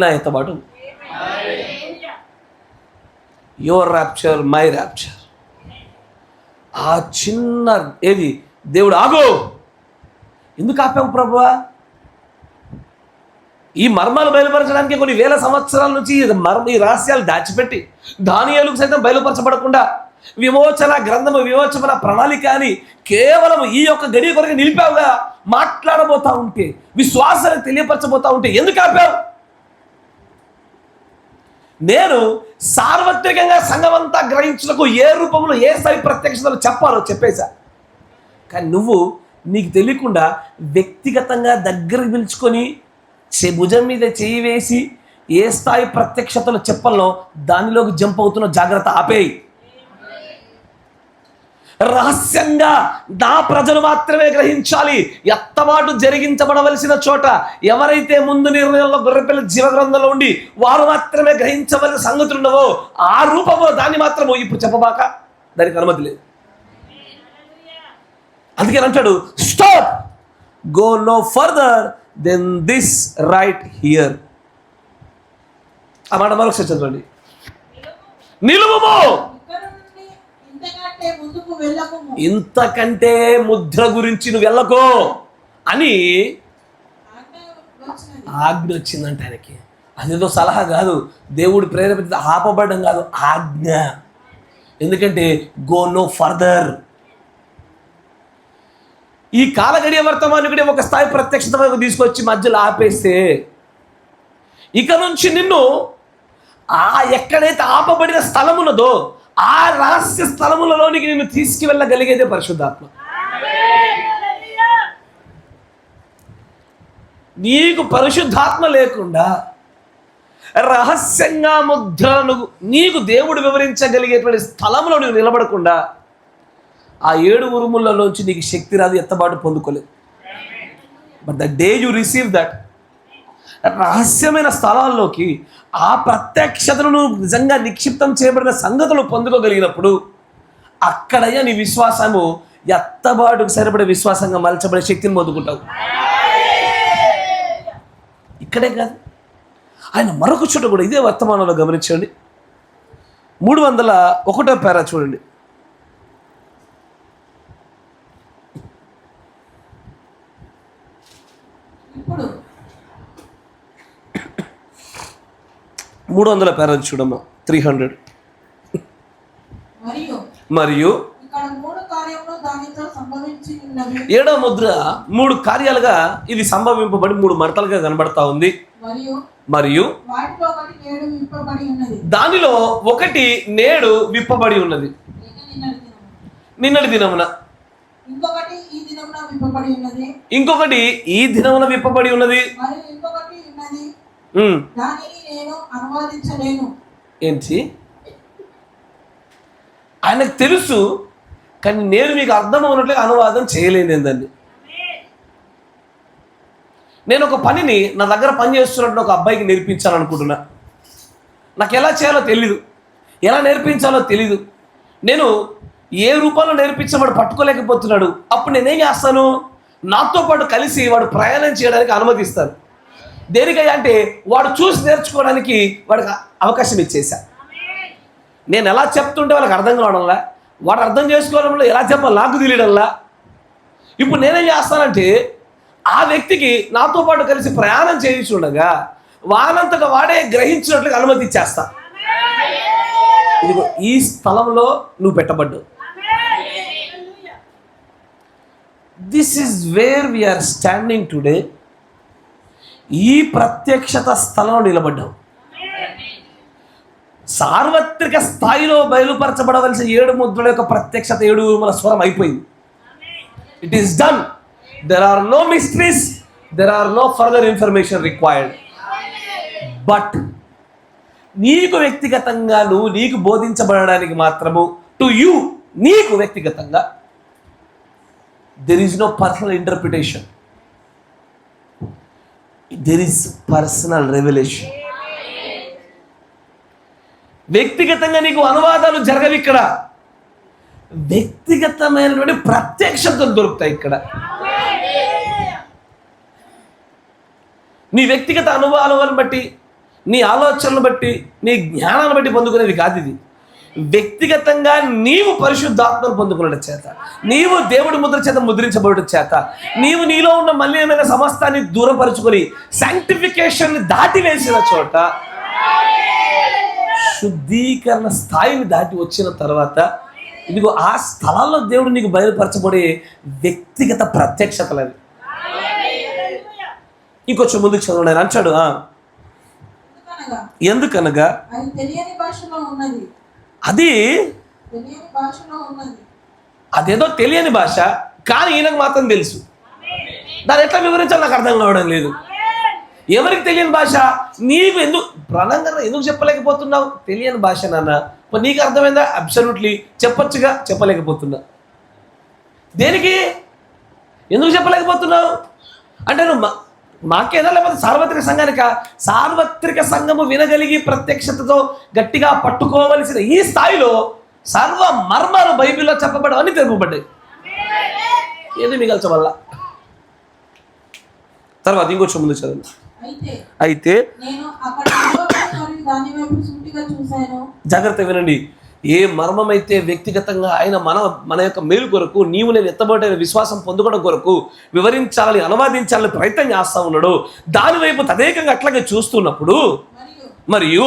నా ఎత్తబాటు. Your rapture, my rapture. ఆ చిన్న ఏది దేవుడు ఆగో, ఎందుకు ఆపావు ప్రభువా? ఈ మర్మాలు బయలుపరచడానికి కొన్ని వేల సంవత్సరాల నుంచి ఈ రహస్యాలు దాచిపెట్టి దానియేలుకు సైతం బయలుపరచబడకుండా విమోచన గ్రంథము, విమోచన ప్రణాళిక అని కేవలం ఈ యొక్క గడియ కొరకు నిలిపావుగా. మాట్లాడబోతా ఉంటే, విశ్వాసాన్ని తెలియపరచబోతా ఉంటే ఎందుకు ఆపావు? నేను సార్వత్రికంగా సంఘమంతా గ్రహించుటకు ఏ రూపంలో, ఏ స్థాయి ప్రత్యక్షతలు చెప్పాలో చెప్పేశా. కానీ నువ్వు నీకు తెలియకుండా వ్యక్తిగతంగా దగ్గరకు పిలుచుకొని భుజం మీద చేయి వేసి ఏ స్థాయి ప్రత్యక్షతలు చెప్పాలో దానిలోకి జంప్ అవుతున్న జాగ్రత్త, ఆపేయి. రహస్యంగా నా ప్రజలు మాత్రమే గ్రహించాలి. ఎత్తబాటు జరిగించబడవలసిన చోట ఎవరైతే ముందు నిర్ణయంలో గొర్రెపిల్ల జీవగ్రంథంలో ఉండి వారు మాత్రమే గ్రహించవలసిన సంగతులు ఉన్నవో ఆ రూపంలో దాన్ని మాత్రము ఇప్పుడు చెప్పబాక, దానికి అనుమతి లేదు. అందుకే అంటాడు, stop, go no further then this right here. ఆ మాట మరొకసారి చదవండి. నిలువుము, ఇంతకంటే ముద్ర గురించి నువ్వు వెళ్ళకో అని ఆజ్ఞ వచ్చిందంట ఆయనకి. అదేదో సలహా కాదు, దేవుడు ప్రేరేపిత ఆపబడడం కాదు, ఆజ్ఞ. ఎందుకంటే గో నో ఫర్దర్. ఈ కాలగడియ వర్తమానికుడే ఒక స్థాయి ప్రత్యక్షత తీసుకొచ్చి మధ్యలో ఆపేస్తే ఇక నుంచి నిన్ను ఆ ఎక్కడైతే ఆపబడిన స్థలం ఉన్నదో ఆ రహస్య స్థలములలోనికి నిన్ను తీసుకువెళ్ళగలిగేదే పరిశుద్ధాత్మ. నీకు పరిశుద్ధాత్మ లేకుండా రహస్యంగా ముద్రను నీకు దేవుడు వివరించగలిగేటువంటి స్థలంలో నువ్వు నిలబడకుండా ఆ 7 ఉరుములలోంచి నీకు శక్తి రాదు, ఎత్తబాటు పొందుకోలేదు. But the day you receive that, రహస్యమైన స్థలాల్లోకి ఆ ప్రత్యక్షతను నిజంగా నిక్షిప్తం చేయబడిన సంగతులు పొందుకోగలిగినప్పుడు అక్కడయ్యా నీ విశ్వాసము ఎత్తబాటుకు సరిపడే విశ్వాసంగా మలచబడే శక్తిని పొందుకుంటావు. ఇక్కడే కాదు, ఆయన మరొక చోట కూడా ఇదే వర్తమానంలో గమనించండి. 301వ పేరా చూడండి. ఇప్పుడు 300 పేరాలు చూడమ్మా. 300. మరియు 7వ ముద్ర 3 కార్యాలుగా ఇది సంభవింపబడి 3 మడతలుగా కనబడతా ఉంది. మరియు దానిలో ఒకటి నేడు విప్పబడి ఉన్నది, నిన్నటి దినమున. ఇంకొకటి ఈ దినమున విప్పబడి ఉన్నది. ఏంటి? ఆయనకు తెలుసు, కానీ నేను మీకు అర్థమవునట్లుగా అనువాదం చేయలేను. దాన్ని నేను ఒక పనిని నా దగ్గర పని చేస్తున్నట్టు ఒక అబ్బాయికి నేర్పించాలనుకుంటున్నా. నాకు ఎలా చేయాలో తెలీదు, ఎలా నేర్పించాలో తెలీదు. నేను ఏ రూపంలో నేర్పించబడి పట్టుకోలేకపోతున్నాడు. అప్పుడు నేనేం చేస్తాను? నాతో పాటు కలిసి వాడు ప్రయాణం చేయడానికి అనుమతిస్తాను. దేనికయ్యా అంటే వాడు చూసి నేర్చుకోవడానికి వాడికి అవకాశం ఇచ్చేసా. నేను ఎలా చెప్తుంటే వాళ్ళకి అర్థం కావడంలా, వాడు అర్థం చేసుకోవడంలో ఎలా చెప్పాలి నాకు తెలియడంలా. ఇప్పుడు నేనేం చేస్తానంటే ఆ వ్యక్తికి నాతో పాటు కలిసి ప్రయాణం చేయించుండగా వానంతటా వాడే గ్రహించినట్లుగా అనుమతి ఇచ్చేస్తా. ఇదిగో ఈ స్థలంలో నువ్వు పెట్టబడ్డావు. This is where we are standing today. ఈ ప్రత్యక్షత స్థలంలో నిలబడ్డావు. సార్వత్రిక స్థాయిలో బయలుపరచబడవలసిన 7 ముద్రల యొక్క ప్రత్యక్షత 7 ఉరుముల స్వరం అయిపోయింది. It is done. There are no mysteries, there are no further information required. But నీకు వ్యక్తిగతంగా నీకు బోధించబడడానికి మాత్రము, టు యూ, నీకు వ్యక్తిగతంగా there is no personal interpretation, there is personal revelation. వ్యక్తిగతంగా నీకు అనువాదాలు జరగవు ఇక్కడ, వ్యక్తిగతమైనటువంటి ప్రత్యక్షతలు దొరుకుతాయి ఇక్కడ. నీ వ్యక్తిగత అనుభవాలను బట్టి, నీ ఆలోచనలు బట్టి, నీ జ్ఞానాన్ని బట్టి పొందుకునేది కాదు ఇది. వ్యక్తిగతంగా నీవు పరిశుద్ధాత్మను పొందుకున్న చేత, నీవు దేవుడి ముద్ర చేత ముద్రించబడటం చేత, నీవు నీలో ఉన్న మలినమైన సమస్తాన్ని దూరపరుచుకొని శాంక్టిఫికేషన్ దాటి వేసిన చోట, శుద్ధీకరణ స్థాయిని దాటి వచ్చిన తర్వాత, ఇదిగో ఆ స్థలాల్లో దేవుడు నీకు బయలుపరచబడే వ్యక్తిగత ప్రత్యక్షతలు. ఇంకొంచెం ముందుకు చదవండి. ఆయన అంటాడు, ఎందుకనగా అదేదో తెలియని భాష, కానీ ఈయనకు మాత్రం తెలుసు. దాన్ని ఎట్లా వివరించాలో నాకు అర్థం కావడం లేదు. ఎవరికి తెలియని భాష? నీకు ప్రణంగా ఎందుకు చెప్పలేకపోతున్నావు? తెలియని భాష నాన్న. నీకు అర్థమైందా? అబ్సల్యూట్లీ చెప్పొచ్చుగా, చెప్పలేకపోతున్నా. దేనికి? ఎందుకు చెప్పలేకపోతున్నావు అంటే నువ్వు మాకేనా, లేకపోతే సార్వత్రిక సంఘానిక? సార్వత్రిక సంఘము వినగలిగి ప్రత్యక్షతతో గట్టిగా పట్టుకోవలసిన ఈ స్థాయిలో సర్వ మర్మాలు బైబిల్లో చెప్పబడవని తెలుపబడ్డాయి. ఏది మిగల్చ వల్ల. తర్వాత ఇంకొంచెం ముందు చదువు. అయితే జాగ్రత్త వినండి. ఏ మర్మమైతే వ్యక్తిగతంగా ఆయన మన యొక్క మేలు కొరకు, నీవు నేను ఎత్తబడిన విశ్వాసం పొందుకోవడం కొరకు వివరించాలని, అనువాదించాలని ప్రయత్నం చేస్తా ఉన్నాడు, దాని వైపు తదేకంగా అట్లాగే చూస్తున్నప్పుడు, మరియు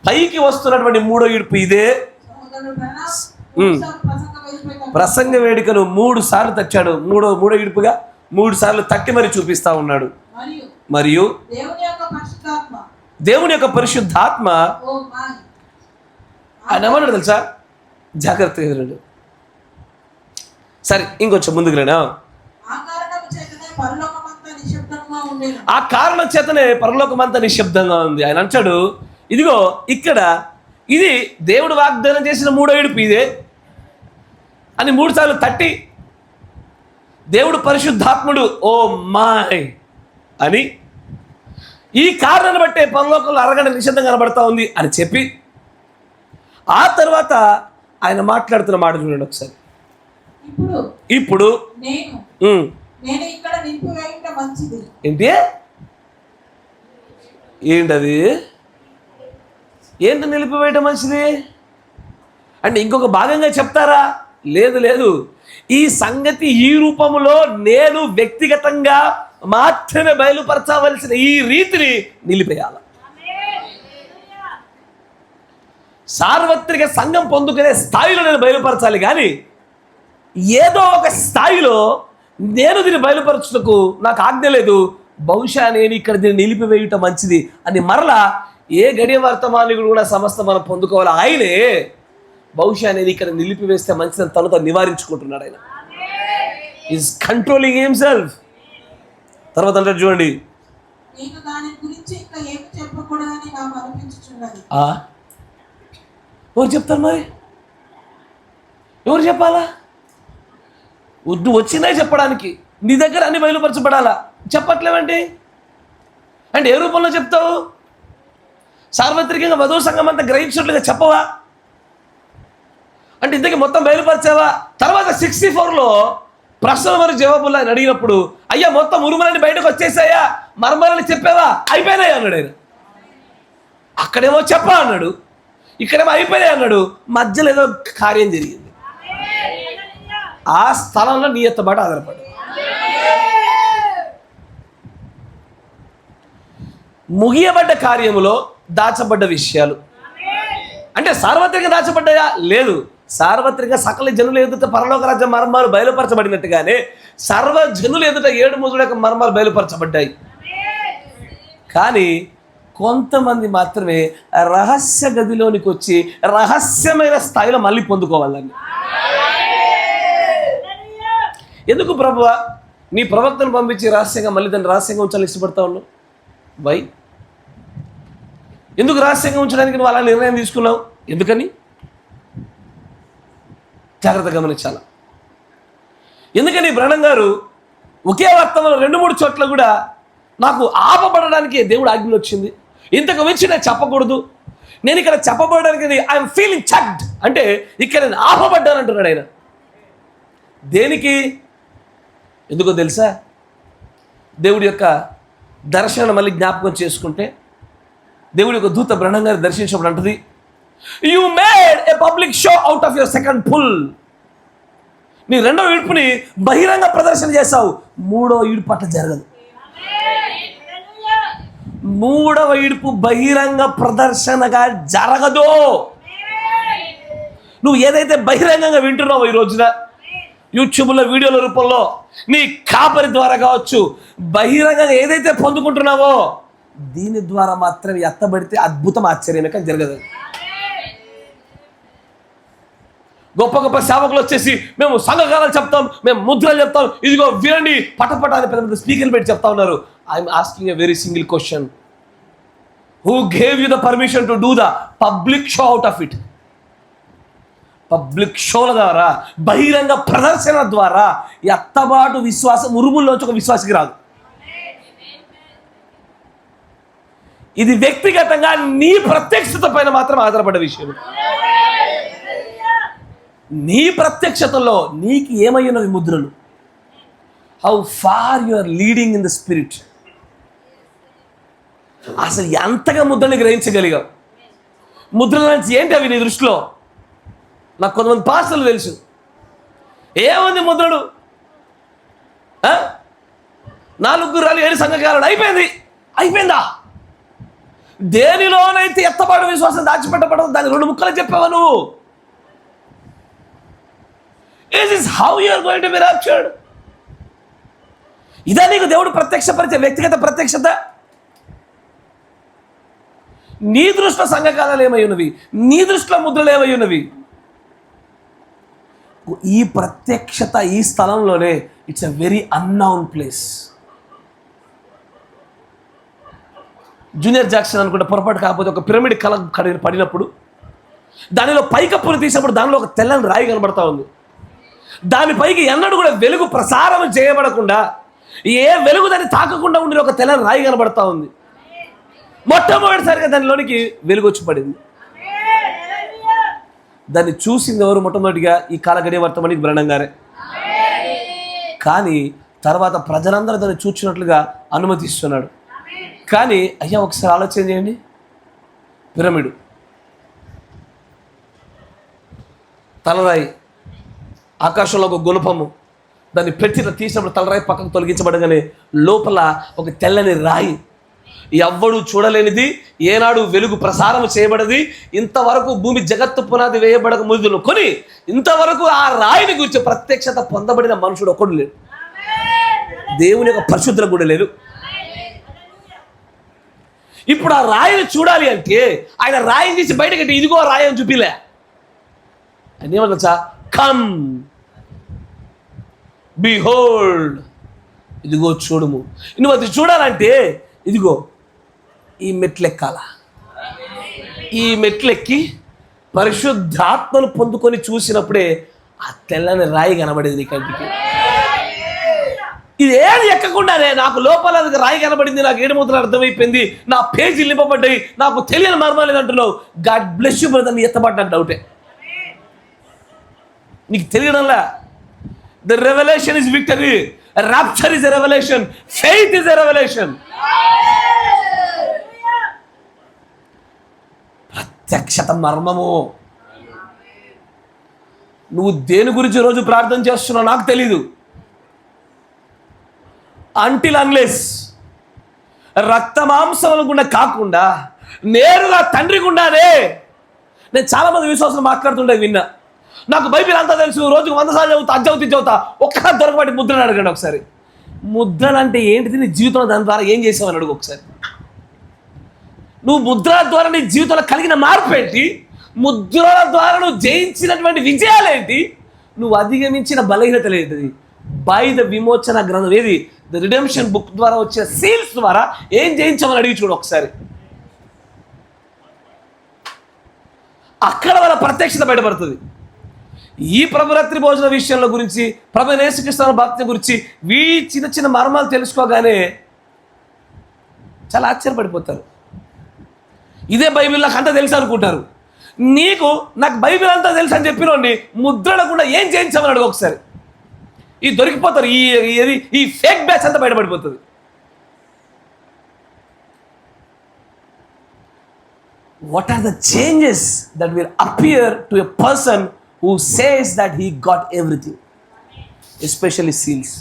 పైకి వస్తున్నటువంటి 3వ ఈడ్పు ఇదే. ప్రసంగ వేదికను 3 సార్లు తచ్చాడు. మూడో ఈడ్పుగా 3 సార్లు తట్టి మరి చూపిస్తా ఉన్నాడు. మరియు దేవుని యొక్క పరిశుద్ధాత్మ ఆయన ఏమన్నాడు తెలుసా? జాగ్రత్తగా ఎదురు. సరే, ఇంకొంచెం ముందుకు రేనా. ఆ కారణం చేతనే పరలోకమంతా నిశ్శబ్దంగా ఉంది. ఆయన అంటాడు, ఇదిగో ఇక్కడ ఇది దేవుడు వాగ్దానం చేసిన 3వ ఈడ్పు ఇదే అని 3 సార్లు తట్టి, దేవుడు పరిశుద్ధాత్ముడు ఓ మాయ్ అని, ఈ కారణాన్ని బట్టే పరలోకంలో అరగంట నిశ్శబ్దం కనబడతా ఉంది అని చెప్పి, ఆ తర్వాత ఆయన మాట్లాడుతున్న మాట చూడండి ఒకసారి. ఇప్పుడు ఏంటి ఏంటది? ఏంటి నిలిపివేయటం మంచిది అంటే ఇంకొక భాగంగా చెప్తారా? లేదు. ఈ సంగతి ఈ రూపంలో నేను వ్యక్తిగతంగా మాత్రమే బయలుపరచవలసిన ఈ రీతిని నిలిపేయాలి. సార్వత్రిక సంఘం పొందుకునే స్థాయిలో నేను బయలుపరచాలి, కానీ ఏదో ఒక స్థాయిలో నేను దీన్ని బయలుపరచుటకు నాకు ఆజ్ఞ లేదు. బహుశా నేను ఇక్కడ దీన్ని నిలిపివేయటం మంచిది అని మరలా ఏ గడియ వర్తమానికుడు కూడా సమస్త మనం పొందుకోవాలి. ఆయనే బహుశా నేను ఇక్కడ నిలిపివేస్తే మంచిదని తనతో నివారించుకుంటున్నాడు. ఆయన ఈజ్ కంట్రోలింగ్ హిమ్సెల్ఫ్. తర్వాత అంటే చూడండి, ఎవరు చెప్తారు మరి? ఎవరు చెప్పాలా? నువ్వు వచ్చినాయి చెప్పడానికి, నీ దగ్గర అన్ని బయలుపరచబడాలా. చెప్పట్లేవండి అంటే ఏ రూపంలో చెప్తావు? సార్వత్రికంగా వధువు సంఘం అంతా గ్రహించినట్లుగా చెప్పవా అంటే ఇంతకీ మొత్తం బయలుపరిచావా? తర్వాత 64లో ప్రశ్నలు మరియు జవాబులు ఆయన అడిగినప్పుడు, అయ్యా మొత్తం ఉరుములని బయటకు వచ్చేసాయా, మర్మాలని చెప్పావా, అయిపోయినాయి అన్నాడు ఆయన. అక్కడేమో చెప్పా అన్నాడు, ఇక్కడేమో అయిపోయినాయి అన్నాడు. మధ్యలో ఏదో కార్యం జరిగింది. ఆ స్థలంలో నీ ఎత్తబాటు ఆధారపడు. ముగియబడ్డ కార్యములో దాచబడ్డ విషయాలు. అంటే సార్వత్రిక దాచబడ్డాయా? లేదు. సార్వత్రిక సకల జనులు ఎదుట పరలోక రాజ్య మర్మాలు బయలుపరచబడినట్టుగానే సర్వజనులు ఎదుట 7 ముద్రల యొక్క మర్మాలు బయలుపరచబడ్డాయి. కానీ కొంతమంది మాత్రమే రహస్య గదిలోనికి వచ్చి రహస్యమైన స్థాయిలో మళ్ళీ పొందుకోవాలని. ఎందుకు ప్రభువా నీ ప్రవక్తను పంపించి రహస్యంగా మళ్ళీ దాన్ని రహస్యంగా ఉంచాలని ఇష్టపడతా ఉన్నావు? వై? ఎందుకు రహస్యంగా ఉంచడానికి నువ్వు అలా నిర్ణయం తీసుకున్నావు? ఎందుకని? జాగ్రత్తగా గమనించాల. ఎందుకని బ్రహ్మం గారు ఒకే వర్తమానం 2-3 చోట్ల కూడా నాకు ఆపబడడానికి దేవుడు ఆజ్ఞ వచ్చింది, ఇంతకు మించి నేను చెప్పకూడదు, నేను ఇక్కడ చెప్పబడడానికి ఐఎమ్ ఫీలింగ్ చక్డ్ అంటే ఇక్కడ నేను ఆపబడ్డాను అంటున్నాడు ఆయన. దేనికి? ఎందుకో తెలుసా? దేవుడి యొక్క దర్శనం మళ్ళీ జ్ఞాపకం చేసుకుంటే దేవుడి యొక్క దూత బ్రహ్మం గారు దర్శించినప్పుడు అంటది, you made a public show out of your second pull. నీ 2వ ఈడ్పుని బహిరంగ ప్రదర్శన చేశావు, 3వ ఈడ్పు అట్లా జరగదు. 3వ ఈడ్పు బహిరంగ ప్రదర్శనగా జరగదు. నువ్వు ఏదైతే బహిరంగంగా వింటున్నావో ఈ రోజున యూట్యూబ్లో వీడియోల రూపంలో నీ కాపరి ద్వారా కావచ్చు, బహిరంగంగా ఏదైతే పొందుకుంటున్నావో దీని ద్వారా మాత్రం ఎత్తబడితే అద్భుతం ఆశ్చర్యమే, కానీ జరగదు. గొప్ప గొప్ప సేవకులు వచ్చేసి మేము సంఘకాలాలు చెప్తాం, మేము ముద్రలు చెప్తాం, ఇదిగో వినండి పటపట అని పెద్ద స్పీకర్లు పెట్టి చెప్తా ఉన్నారు. I'm asking a very single question, who gave you the permission to do the public show out of it? పబ్లిక్ షోల ద్వారా, బహిరంగ ప్రదర్శన ద్వారా ఎత్తబాటు విశ్వాసం ఉరుముల్లోంచి ఒక విశ్వాసికి రాదు. ఇది వ్యక్తిగతంగా నీ ప్రత్యక్షత పైన మాత్రం ఆధారపడ్డ విషయం. నీ ప్రత్యక్షతలో నీకు ఏమయ్యున్నవి ముద్రలు? How far you are leading in the spirit. అసలు ఎంతగా ముద్రని గ్రహించగలిగావు? ముద్రల నుంచి ఏంటి అవి నీ దృష్టిలో? నాకు కొంతమంది పాస్టర్లు తెలుసు, ఏముంది ముద్రలు, 4 గుర్రాలు 7 సంఘకాలను అయిపోయిందా? దేనిలోనైతే ఎత్తబాటు విశ్వాసం దాచిపెట్టబడదు దాన్ని 2 ముక్కలు చెప్పావా నువ్వు? Is this how you are going to be raptured? ఇదా నీకు దేవుడు ప్రత్యక్షపరిచే వ్యక్తిగత ప్రత్యక్షత? నీ దృష్టిలో సంఘకాలాలు ఏమై ఉన్నవి? నీ దృష్టిలో ముద్రలు ఏమై ఉన్నవి? ఈ ప్రత్యక్షత ఈ స్థలంలోనే it's a very unknown place. Junior Jackson అనుకుంటే పొరపాటు కాకపోతే ఒక పిరమిడ్ కళ పడినప్పుడు దానిలో పైకప్పులు తీసినప్పుడు దానిలో ఒక తెల్లని రాయి కనబడతా ఉంది. దానిపైకి ఎన్నడూ కూడా వెలుగు ప్రసారం చేయబడకుండా, ఏ వెలుగు దాన్ని తాకకుండా ఉండిన ఒక తెల్లని రాయి కనబడతా ఉంది. మొట్టమొదటిసారిగా దానిలోనికి వెలుగు వచ్చి పడింది. దాన్ని చూసింది ఎవరు? మొట్టమొదటిగా ఈ కాలగడియ వర్తమానికి బ్రహ్మం గారే. కానీ తర్వాత ప్రజలందరూ దాన్ని చూచినట్లుగా అనుమతిస్తున్నాడు. కానీ అయ్యా ఒకసారి ఆలోచన చేయండి, పిరమిడ్ తలరాయి, ఆకాశంలో ఒక గుణపము, దాన్ని తీసినప్పుడు తలరాయి పక్కకు తొలగించబడగానే లోపల ఒక తెల్లని రాయి, ఎవ్వడు చూడలేనిది, ఏనాడు వెలుగు ప్రసారం చేయబడది, ఇంతవరకు భూమి జగత్తు పునాది వేయబడక ముందులో కొని ఇంతవరకు ఆ రాయిని గురించి ప్రత్యక్షత పొందబడిన మనుషుడు ఒక్కడు లేడు. దేవుని యొక్క పరిశుద్ధులు కూడా లేరు. ఇప్పుడు ఆ రాయిని చూడాలి అంటే ఆయన రాయిని తీసి బయటకి ఇదిగో రాయి అని చూపిలే. ఆయన ఏమన్నా, కమ్ బిహోల్డ్, ఇదిగో చూడుము. నువ్వు అది చూడాలంటే ఇదిగో ఈ మెట్లెక్కాల, ఈ మెట్లెక్కి పరిశుద్ధాత్మను పొందుకొని చూసినప్పుడే ఆ తెల్లని రాయి కనబడేది నీ కంటికి. ఇది ఏది ఎక్కకుండానే నాకు లోపల రాయి కనబడింది, నాకు 7 ముద్రలు అర్థమైపోయింది, నా పేజీలు నింపబడ్డాయి, నాకు తెలియని మర్మాలు అంటున్నావు. గాడ్ బ్లెస్ యూ బ్రదర్, నీ ఎత్తబడ్డా డౌటే, నీకు తెలియడంలా. The revolution is victory, rapture is a revolution, faith is a revolution. ప్రత్యక్షత మర్మము. నువ్వు దేని గురించి రోజు ప్రార్థన చేస్తున్నావు నాకు తెలీదు. అంటిల్ అన్లెస్ రక్త మాంసముల గుండా కాకుండా నేరుగా తండ్రి గుండానే. నేను చాలామంది విశ్వాసం మాట్లాడుతుండే విన్నా. నాకు బైబిల్ అంతా తెలుసు, రోజుకు 100 సార్లు చదువుతా, అది చదువుతా, ఒక్కసారి దొరకబట్టి ముద్రను అడగండి ఒకసారి. ముద్రలు అంటే ఏంటిది? నీ జీవితంలో దాని ద్వారా ఏం చేసావని అడుగు ఒకసారి. నువ్వు ముద్రల ద్వారా నీ జీవితంలో కలిగిన మార్పు ఏంటి? ముద్రల ద్వారా నువ్వు జయించినటువంటి విజయాలేంటి? నువ్వు అధిగమించిన బలహీనతలు ఏంటిది? బై ద విమోచన గ్రంథం, ఏది ద రిడెంప్షన్ బుక్ ద్వారా వచ్చే సీల్స్ ద్వారా ఏం జయించామని అడిగి చూడు ఒకసారి. అక్కడ వాళ్ళ ప్రత్యక్షత బయటపడుతుంది. ఈ ప్రభురాత్రి భోజన విషయంలో గురించి, ప్రభు యేసుక్రీస్తు భక్తి గురించి చిన్న చిన్న మర్మాలు తెలుసుకోగానే చాలా ఆశ్చర్యపడిపోతారు. ఇదే బైబిల్ నాకు అంతా తెలుసు అనుకుంటారు. నాకు బైబిల్ అంతా తెలుసు అని చెప్పినోండి ముద్రలు కూడా ఏం చేయించామని అడుగు ఒకసారి. ఈ దొరికిపోతారు. ఈ ఫేక్ బ్యాచ్ అంతా బయటపడిపోతుంది. What are the changes that will appear to a person who says that he got everything, especially seals?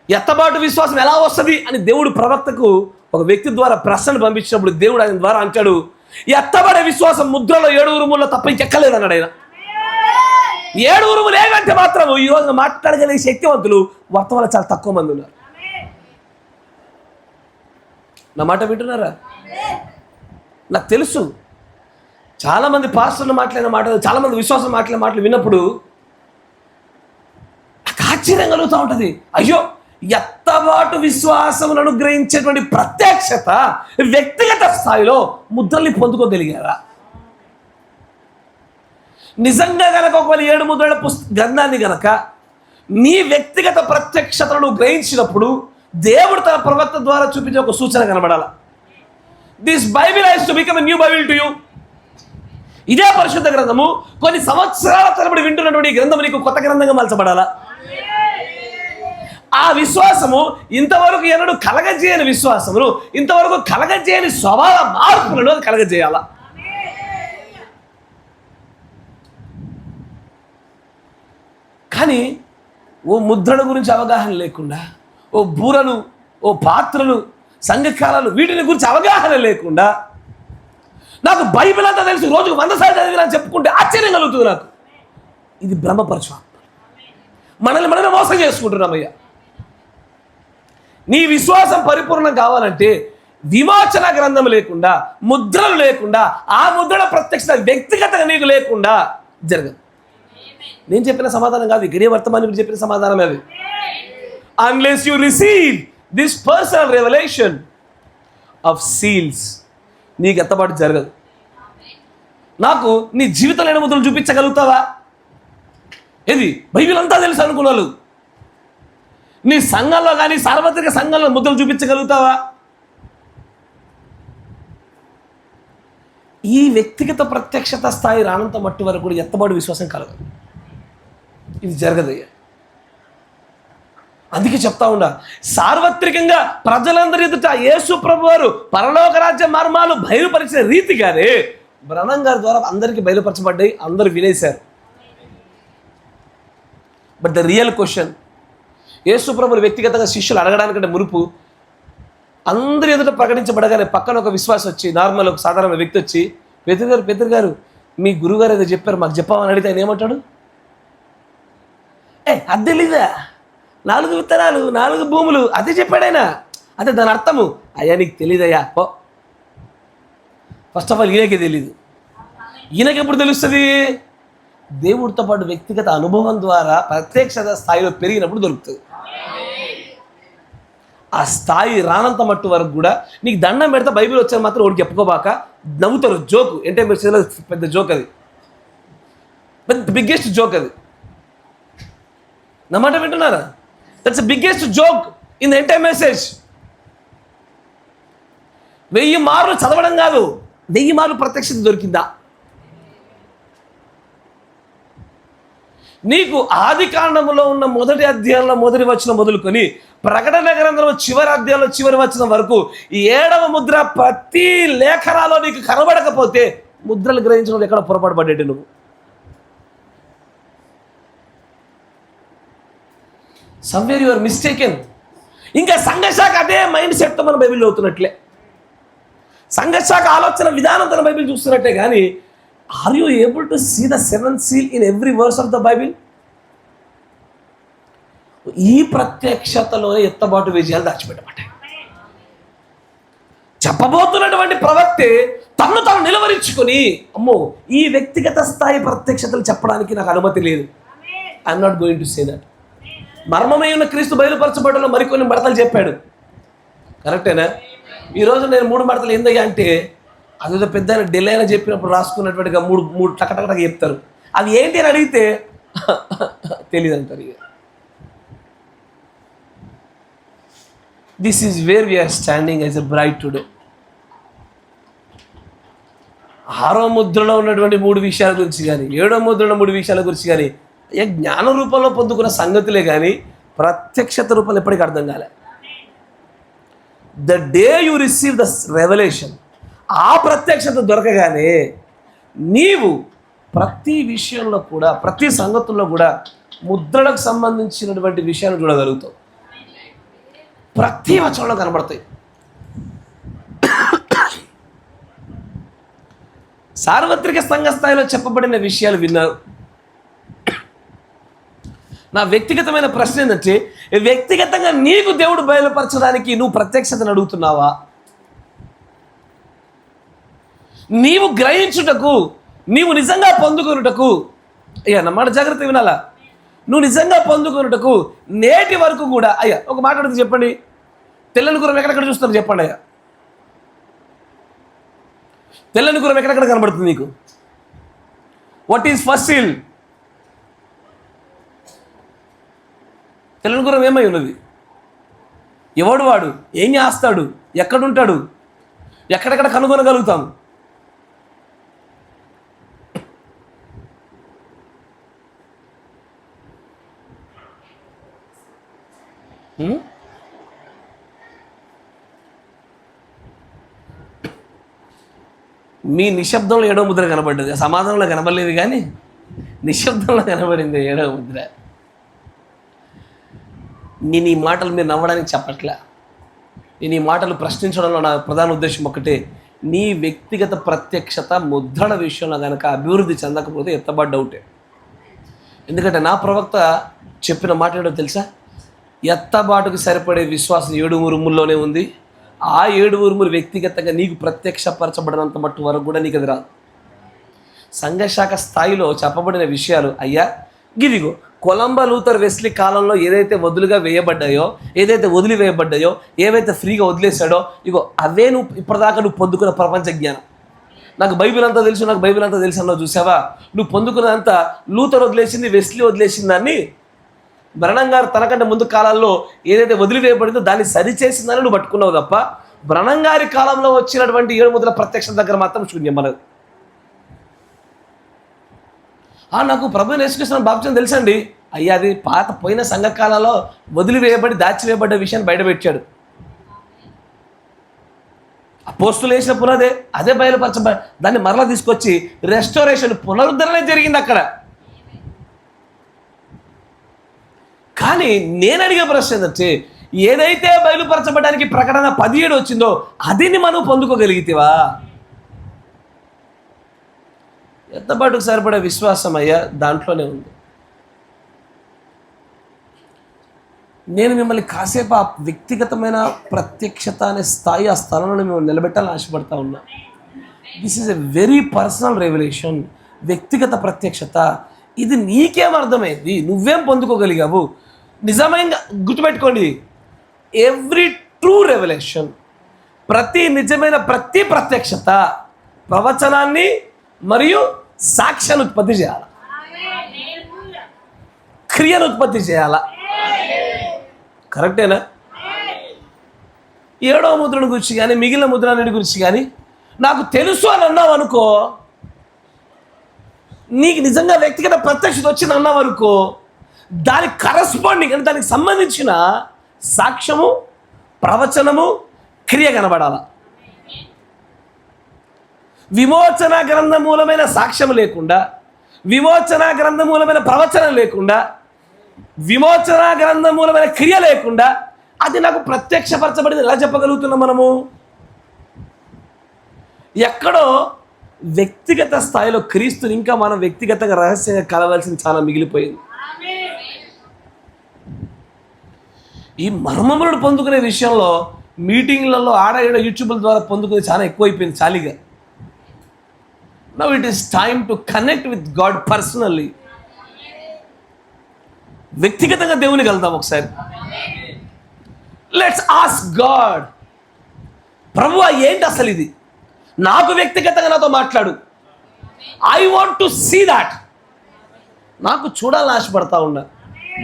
ఎత్తబాటు విశ్వాసం ఎలా వస్తుంది అని దేవుడు ప్రవక్తకు ఒక వ్యక్తి ద్వారా ప్రశ్నలు పంపించినప్పుడు దేవుడు ఆయన ద్వారా అంటాడు, ఎత్తబడే విశ్వాసం ముద్రలో 7 ఉరుముల్లో తప్ప ఇంకెక్కలేదు అన్నాడు ఆయన. 7 ఉరుములు ఏమంటే మాత్రం ఈ రోజు మాట్లాడగలిగే శక్తివంతులు వర్తమానంలో చాలా తక్కువ మంది ఉన్నారు. నా మాట వింటున్నారా? నాకు తెలుసు చాలామంది పాస్టర్లు మాట్లాడిన మాటలు, చాలామంది విశ్వాసం మాట్లాడిన మాటలు విన్నప్పుడు నాకు ఆశ్చర్యం కలుగుతూ ఉంటుంది. అయ్యో, ఎత్తబాటు విశ్వాసమును అనుగ్రహించేటువంటి ప్రత్యక్షత వ్యక్తిగత స్థాయిలో ముద్రల్ని పొందుకోగలిగారా? నిజంగా గనక ఒకవేళ 7 ముద్రల గ్రంథాన్ని గనక నీ వ్యక్తిగత ప్రత్యక్షతను గ్రహించినప్పుడు దేవుడు తన ప్రవక్త ద్వారా చూపించే ఒక సూచన కనబడాల. This Bible has to become a new Bible to you. ఇదే పరిశుద్ధ గ్రంథము కొన్ని సంవత్సరాల తరబడి వింటున్నటువంటి గ్రంథము నీకు కొత్త గ్రంథంగా మలచబడాలా. ఆ విశ్వాసము ఇంతవరకు ఎన్నడూ కలగజేయని విశ్వాసమును, ఇంతవరకు కలగజేయని స్వభావ మార్పులను కలగజేయాలా. కానీ ఓ ముద్రల గురించి అవగాహన లేకుండా, ఓ బూరలు, ఓ పాత్రలు, సంఘకాలాలు, వీటిని గురించి అవగాహన లేకుండా నాకు బైబిల్ అంతా తెలుసు, రోజుకు 100 సార్లు చదివినా చెప్పుకుంటే ఆశ్చర్యం కలుగుతుంది నాకు. ఇది బ్రహ్మపరచు. మనల్ని మనమే మోసం చేసుకుంటున్నామయ్యా. నీ విశ్వాసం పరిపూర్ణం కావాలంటే విమోచన గ్రంథం లేకుండా, ముద్రలు లేకుండా, ఆ ముద్రల ప్రత్యక్షత వ్యక్తిగతంగా నీకు లేకుండా జరగదు. నేను చెప్పిన సమాధానం కాదు, గడియ వర్తమానం చెప్పిన సమాధానం అది. Unless you receive this personal revelation of seals, నీకు ఎత్తబాటు జరగదు. నాకు నీ జీవితంలో 7 ముద్రలు చూపించగలుగుతావా? ఏది బైబిల్ అంతా తెలుసు అనుకున్నాను. నీ సంఘంలో కానీ సార్వత్రిక సంఘంలో ముద్రలు చూపించగలుగుతావా? ఈ వ్యక్తిగత ప్రత్యక్షత స్థాయి రానంత మట్టు వరకు కూడా ఎత్తబాటు విశ్వాసం కలగదు. ఇది జరగదయ్యా. అందుకే చెప్తా ఉండా, సార్వత్రికంగా ప్రజలందరి ఎదుట యేసు ప్రభు వారు పరలోక రాజ్య మర్మాలు బయలుపరిచిన రీతిగానే బ్రహ్మం గారి ద్వారా అందరికీ బయలుపరచబడ్డాయి, అందరూ వినేశారు. బట్ ద రియల్ క్వశ్చన్, యేసు ప్రభువుని వ్యక్తిగతంగా శిష్యులు అడగడానికంటే మునుపు అందరి ఎదుట ప్రకటించబడగానే పక్కన ఒక విశ్వాసం వచ్చి, నార్మల్ ఒక సాధారణ వ్యక్తి వచ్చి, పేతురు గారు మీ గురువుగారు ఏదో చెప్పారు, మాకు చెప్పామని అడిగితే ఆయన ఏమంటాడు? అది తెలీదా? 4 విత్తనాలు 4 భూములు అదే చెప్పాడైనా. అదే దాని అర్థము. అయ్యా నీకు తెలీదయ్యా. ఫస్ట్ ఆఫ్ ఆల్ ఈయనకే తెలీదు. ఈయనకి ఎప్పుడు తెలుస్తుంది? దేవుడితో పాటు వ్యక్తిగత అనుభవం ద్వారా ప్రత్యక్షత స్థాయిలో పెరిగినప్పుడు దొరుకుతుంది. ఆ స్థాయి రానంత మట్టు వరకు కూడా నీకు దండం పెడితే బైబిల్ వచ్చాక మాత్రం ఒకటి చెప్పుకోబాక, నవ్వుతారు. జోకు అంటే మీరు పెద్ద జోక్, అది పెద్ద బిగ్గెస్ట్ జోక్. అది నా మాట వింటున్నారా? That's the biggest joke in the entire message. 1000 మార్లు చదవడం కాదు, 1000 మార్లు ప్రత్యక్షత దొరికిందా? నీకు ఆది కాండములో ఉన్న మొదటి అధ్యాయంలో మొదటి వచనం మొదలుకొని ప్రకటన గ్రంథంలో చివరి అధ్యాయంలో చివరి వచనం వరకు 7వ ముద్ర ప్రతి లేఖనాలో నీకు కనబడకపోతే ముద్రలు గ్రహించడం ఎక్కడ పొరపాటు పడ్డట్టు నువ్వు. Somewhere you are mistaken. ఇంకా సంఘశాఖ అదే మైండ్ సెట్తో మన బైబిల్ చదువుతున్నట్లే, సంఘశాఖ ఆలోచన విధానంతో బైబిల్ చూస్తున్నట్టే. కానీ are you able to see the seventh seal in every verse of the Bible? ఈ ప్రత్యక్షతలోనే ఎత్తబాటు విజయాలు దాచిపెట్టబడ్డాయి. చెప్పబోతున్నటువంటి ప్రవక్తే తను తాను నిలవరించుకొని, అమ్మో ఈ వ్యక్తిగత స్థాయి ప్రత్యక్షతలు చెప్పడానికి నాకు అనుమతి లేదు, I'm not going to say that. మర్మమై ఉన్న క్రీస్తు బయలుపరచబడలో మరికొన్ని మడతలు చెప్పాడు, కరెక్టేనా? ఈరోజు నేను 3 మడతలు ఏందయ్యా అంటే, అదేదో పెద్ద ఢిల్లీ అని చెప్పినప్పుడు రాసుకున్నట్టుగా మూడు టకటకటగా చెప్తారు. అది ఏంటి అని అడిగితే తెలియదు అంటారు. ఇక this is where we are standing as a bride today. 6వ ముద్రలో ఉన్నటువంటి 3 విషయాల గురించి కానీ, 7వ ముద్రలో 3 విషయాల గురించి కానీ జ్ఞాన రూపంలో పొందుకున్న సంగతులే కానీ ప్రత్యక్షత రూపంలో ఎప్పటికీ అర్థం కాలే. The day you receive the revolution, ఆ ప్రత్యక్షత దొరకగానే నీవు ప్రతి విషయంలో కూడా, ప్రతి సంగతుల్లో కూడా ముద్రలకు సంబంధించినటువంటి విషయాన్ని చూడగలుగుతావు. ప్రతి వచనంలో కనబడతాయి. సార్వత్రిక సంఘ స్థాయిలో చెప్పబడిన విషయాలు విన్నారు. నా వ్యక్తిగతమైన ప్రశ్న ఏంటంటే, వ్యక్తిగతంగా నీకు దేవుడు బయలుపరచడానికి నువ్వు ప్రత్యక్షతను అడుగుతున్నావా? నీవు గ్రహించుటకు, నీవు నిజంగా పొందుకొనుటకు, అయ్యా నా మాట జాగ్రత్త వినాలా, నువ్వు నిజంగా పొందుకొనుటకు నేటి వరకు కూడా, అయ్యా ఒక మాట అడిగితే చెప్పండి, తెల్లని గుర్రం ఎక్కడెక్కడ చూస్తున్నారు చెప్పండి అయ్యా. తెల్లని గుర్రం ఎక్కడెక్కడ కనబడుతుంది నీకు? What is first seal? తెల్లని గుర్రం ఏమై ఉన్నది? ఎవడు వాడు? ఏం చేస్తాడు? ఎక్కడుంటాడు? ఎక్కడెక్కడ కనుగొనగలుగుతాం? మీ నిశ్శబ్దంలో 7వ ముద్ర కనబడ్డది, సమాధానంలో కనబడలేదు కానీ నిశ్శబ్దంలో కనబడింది 7వ ముద్ర. నేను ఈ మాటలు మీరు నవ్వడానికి చెప్పట్లే, నేను ఈ మాటలు ప్రశ్నించడంలో నా ప్రధాన ఉద్దేశం ఒకటే, నీ వ్యక్తిగత ప్రత్యక్షత ముద్రణ విషయంలో కనుక అభివృద్ధి చెందకపోతే ఎత్తబడ్డ డౌటే. ఎందుకంటే నా ప్రవక్త చెప్పిన మాట ఏంటో తెలుసా? ఎత్తబాటుకు సరిపడే విశ్వాసం 7 ఉరుముల్లోనే ఉంది. ఆ 7 ఉరుములు వ్యక్తిగతంగా నీకు ప్రత్యక్షపరచబడినంత మట్టు వరకు కూడా నీకు అది రాదు. సంఘశాఖ స్థాయిలో చెప్పబడిన విషయాలు, అయ్యా గిదిగో కొలంబో లూథర్ వెస్లీ కాలంలో ఏదైతే వదులుగా వేయబడ్డాయో, ఏదైతే వదిలివేయబడ్డాయో, ఏవైతే ఫ్రీగా వదిలేశాడో, ఇగో అవే నువ్వు ఇప్పటిదాకా నువ్వు పొందుకున్న ప్రపంచ జ్ఞానం. నాకు బైబిల్ అంతా తెలుసు, నాకు బైబిల్ అంతా తెలుసు అన్నావు చూసావా? నువ్వు పొందుకున్నదంతా లూథర్ వదిలేసింది, వెస్లీ వదిలేసింది. దాన్ని బ్రనన్ గారు తనకంటే ముందు కాలాల్లో ఏదైతే వదిలివేయబడిందో దాన్ని సరిచేసిందని నువ్వు పట్టుకున్నావు తప్ప, బ్రనన్ గారి కాలంలో వచ్చినటువంటి 7 ముద్రల ప్రత్యక్షత దగ్గర మాత్రం శూన్యం మనది. నాకు ప్రభు యేసుకృష్ణ బాప్తిసం తెలుసండి. అయ్యా అది పాత పోయిన సంఘకాలంలో వదిలివేయబడి దాచివేయబడ్డ విషయాన్ని బయటపెట్టాడు. అపోస్తులు వేసిన పునాదే అదే బయలుపరచబడి దాన్ని మరలా తీసుకొచ్చి రెస్టోరేషన్, పునరుద్ధరణ జరిగింది అక్కడ. కానీ నేను అడిగే ప్రశ్న ఏంటంటే, ఏదైతే బయలుపరచబడడానికి ప్రకటన 17 వచ్చిందో అదిని మనం పొందుకోగలిగితేవా? ఎత్తబాటుకు సరిపడే విశ్వాసం అయ్యా దాంట్లోనే ఉంది. నేను మిమ్మల్ని కాసేపు ఆ వ్యక్తిగతమైన ప్రత్యక్షత అనే స్థాయి, ఆ స్థలంలో మేము నిలబెట్టాలని ఆశపడతా ఉన్నా. This is a very personal revolution. వ్యక్తిగత ప్రత్యక్షత ఇది నీకేం అర్థమైంది? నువ్వేం పొందుకోగలిగావు? నిజమైన గుర్తుపెట్టుకోండి, ఎవ్రీ ట్రూ రెవల్యూషన్, ప్రతి నిజమైన ప్రతి ప్రత్యక్షత ప్రవచనాన్ని మరియు సాక్ష్యాన్ని ఉత్పత్తి చేయాలి, క్రియను ఉత్పత్తి చేయాలా? కరెక్టేనా? 7వ ముద్రను గురించి కానీ మిగిలిన ముద్రని గురించి కానీ నాకు తెలుసు అని అన్నావు అనుకో, నీకు నిజంగా వ్యక్తిగత ప్రత్యక్షత వచ్చింది అన్నావు అనుకో, దానికి కరస్పాండింగ్ అంటే దానికి సంబంధించిన సాక్ష్యము, ప్రవచనము, క్రియ కనబడాల. విమోచన గ్రంథమూలమైన సాక్ష్యం లేకుండా, విమోచన గ్రంథమూలమైన ప్రవచనం లేకుండా, విమోచన గ్రంథమూలమైన క్రియ లేకుండా అది నాకు ప్రత్యక్షపరచబడింది ఎలా చెప్పగలుగుతున్నాం మనము? ఎక్కడో వ్యక్తిగత స్థాయిలో క్రీస్తుని ఇంకా మనం వ్యక్తిగతంగా రహస్యంగా కలవాల్సింది చాలా మిగిలిపోయింది. ఈ మర్మములను పొందుకునే విషయంలో మీటింగ్లలో ఆడ యూట్యూబ్ల ద్వారా పొందుకునే చాలా ఎక్కువైపోయింది చాలీగా. Now it is time to connect with God personally. వ్యక్తిగతంగా దేవునికి వెళ్దాం ఒకసారి. లెట్స్ ఆస్క్ గాడ్, ప్రభువా ఏంటి అసలు ఇది? నాకు వ్యక్తిగతంగా నాతో మాట్లాడు. I want to see that. నాకు చూడాలని ఆశపడతా ఉన్నా.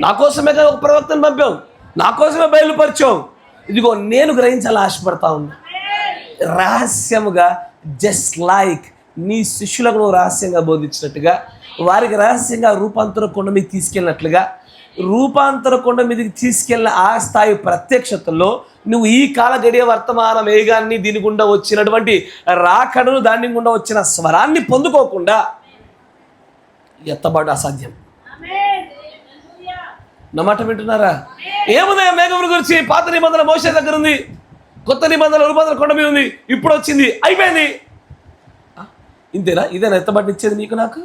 నా కోసమే ఒక ప్రవక్తను పంపావు, నా కోసమే బయలుపరిచావు. ఇదిగో నేను గ్రహించాలని ఆశపడతా ఉన్నా. రహస్యముగా, జస్ట్ లైక్ నీ శిష్యులకు నువ్వు రహస్యంగా బోధించినట్టుగా, వారికి రహస్యంగా రూపాంతర కొండ మీద తీసుకెళ్ళినట్లుగా, రూపాంతర కొండ మీదకి తీసుకెళ్ళిన ఆ స్థాయి ప్రత్యక్షతలో నువ్వు ఈ కాల గడియ వర్తమాన వేగాన్ని, దీని గుండా వచ్చినటువంటి రాకడను, దాని గుండా వచ్చిన స్వరాన్ని పొందుకోకుండా ఎత్తబాటు అసాధ్యం. నా మాట వింటున్నారా? ఏముంది మేఘం గురించి? పాత నిబంధన మోషే దగ్గర ఉంది, కొత్త నిబంధన రూపాంతర కొండ మీద ఉంది, ఇప్పుడు వచ్చింది, అయిపోయింది. ఇంతేనా? ఇదేనా ఎత్తబడి ఇచ్చేది నీకు నాకు?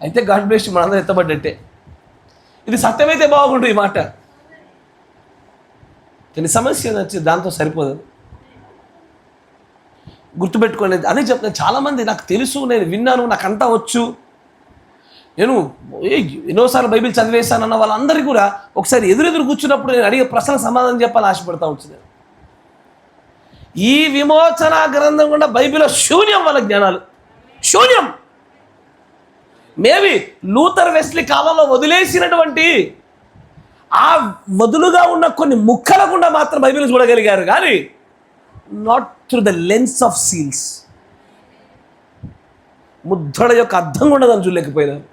అయితే గాడ్ బ్లెస్, మనందరం ఎత్తబడ్డట్టే. ఇది సత్యమైతే బాగుండు ఈ మాట. కానీ సమస్య వచ్చి దాంతో సరిపోదు. గుర్తుపెట్టుకోండి, అదే చెప్తాను. చాలామంది నాకు తెలుసు, నేను విన్నాను, నాకు అంతా వచ్చు, నేను ఎన్నోసార్లు బైబిల్ చదివేశానన్న వాళ్ళందరికీ కూడా ఒకసారి ఎదురెదురు కూర్చున్నప్పుడు నేను అడిగే ప్రశ్నలకు సమాధానం చెప్పాలని ఆశపడతా వచ్చింది. ఈ విమోచన గ్రంథం కూడా బైబిల్లో శూన్యం, వాళ్ళ జ్ఞానాలు శూన్యం. మేబీ లూథర్ వెస్లీ కాలంలో వదిలేసినటువంటి ఆ వదులుగా ఉన్న కొన్ని ముక్కల గుండా మాత్రం బైబిల్ చూడగలిగారు, కానీ not through the lens of seals. ముద్రల యొక్క అర్థం కూడా దాన్ని చూడలేకపోయినారు.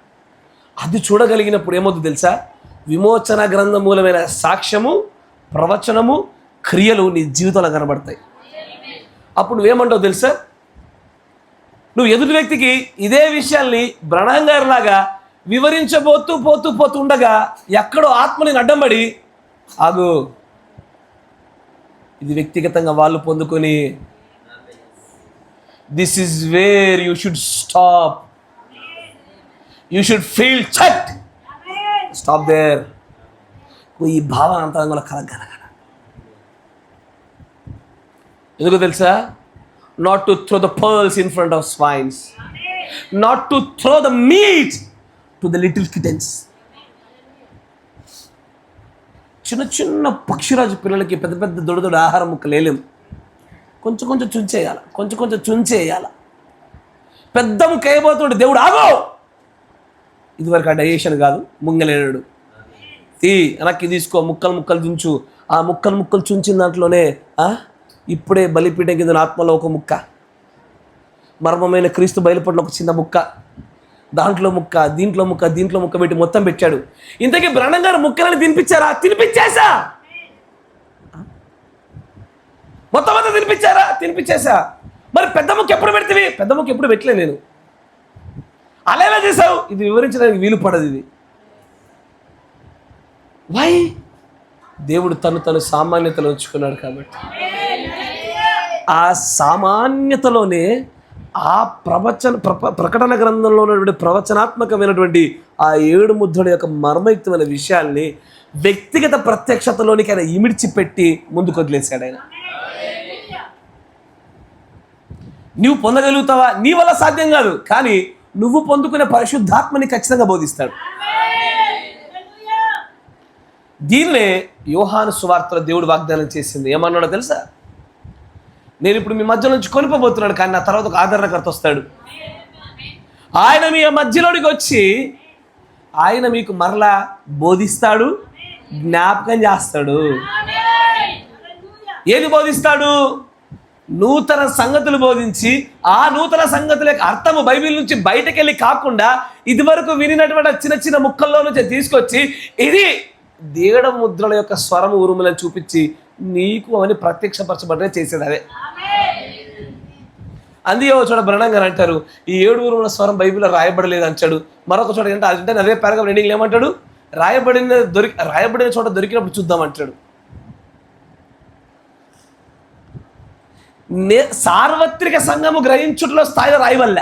అది చూడగలిగినప్పుడు ఏమవుతుంది తెలుసా? విమోచన గ్రంథం మూలమైన సాక్ష్యము, ప్రవచనము, క్రియలు నీ జీవితంలో కనబడతాయి. అప్పుడు నువ్వేమంటావు తెలుసా? నువ్వు ఎదుటి వ్యక్తికి ఇదే విషయాల్ని బ్రహ్మాంగారు గారిలాగా వివరించబోతూ పోతూ పోతూ ఉండగా ఎక్కడో ఆత్మని అడ్డంబడి, ఆగు, ఇది వ్యక్తిగతంగా వాళ్ళు పొందుకొని, this is where you should stop, you should feel checked, stop there. ఈ భావన అంతరంగంలో కలగలగల. ఎందుకు తెలుసా? Not to throw the pearls in front of swines, not to throw the meat to the little kittens. చిన్న చిన్న పక్షిరాజు పిల్లలకి పెద్ద పెద్ద దొడ్డ ఆహారం ముక్కలు వేయలేము. కొంచెం కొంచెం చుంచేయాలి, కొంచెం కొంచెం చుంచేయాలి. పెద్ద ముక్క వేయబోతుంటే దేవుడు ఆగో, ఇదివరకు ఆ డైజెషన్ కాదు, ముంగలేడు వెనక్కి తీసుకో, ముక్కలు ముక్కలు చుంచు. ఆ ముక్కలు ముక్కలు చుంచిన దాంట్లోనే ఇప్పుడే బలిపీఠం కింద ఆత్మలో ఒక ముక్క, మర్మమైన క్రీస్తు బయలుపడిన ఒక చిన్న ముక్క, దాంట్లో ముక్క, దీంట్లో ముక్క, దీంట్లో ముక్క పెట్టి మొత్తం పెట్టాడు. ఇంతకీ బ్రహ్మం గారు ముక్కలని తినిపించారా? తినిపించేసా. మొత్తం అంతా తినిపించారా? తినిపించేసా. మరి పెద్ద ముక్క ఎప్పుడు పెడితే? పెద్ద ముక్క ఎప్పుడు పెట్టలే నేను. అలా ఎలా చేసావు? ఇది వివరించడానికి వీలు పడదు. ఇది వై? దేవుడు తను సామాన్యతలో ఉంచుకున్నాడు కాబట్టి. ఆ సామాన్యతలోనే ఆ ప్రకటన గ్రంథంలో ఉన్నటువంటి ప్రవచనాత్మకమైనటువంటి ఆ 7 ముద్రల యొక్క మర్మయుక్తమైన విషయాల్ని వ్యక్తిగత ప్రత్యక్షతలోనికి ఆయన ఇమిడ్చిపెట్టి ముందుకు వదిలేశాడు. ఆయన నువ్వు పొందగలుగుతావా? నీ వల్ల సాధ్యం కాదు, కానీ నువ్వు పొందుకునే పరిశుద్ధాత్మని ఖచ్చితంగా బోధిస్తాడు. దీన్నే యోహాను సువార్తలో దేవుడు వాగ్దానం చేసింది. ఏమన్నాడో తెలుసా? నేను ఇప్పుడు మీ మధ్య నుంచి కొనిపోబోతున్నాడు, కానీ నా తర్వాత ఒక ఆదరణకర్త వస్తాడు. ఆయన మీ మధ్యలోనికి వచ్చి ఆయన మీకు మరలా బోధిస్తాడు, జ్ఞాపకం చేస్తాడు. ఏది బోధిస్తాడు? నూతన సంగతులు బోధించి, ఆ నూతన సంగతుల యొక్క అర్థము బైబిల్ నుంచి బయటకెళ్ళి కాకుండా ఇదివరకు వినినటువంటి చిన్న చిన్న ముక్కల్లో నుంచి తీసుకొచ్చి, ఇది దేవుడ ముద్రల యొక్క స్వరము ఉరుములను చూపించి నీకు అవన్నీ ప్రత్యక్షపరచబడే చేసేది అదే. అందుకే ఒక చోట బ్రహ్మం గారు అంటారు, ఈ 7 ఉరుముల స్వరం బైబిల్లో రాయబడలేదు అంటాడు. మరొక చోట అంటే అదే పారాగ్రాఫ్ ఎండింగ్లో ఏమంటాడు? రాయబడిన చోట దొరికినప్పుడు చూద్దాం అంటాడు. సార్వత్రిక సంఘము గ్రహించుటలో స్థాయిలో రాయవల్ల.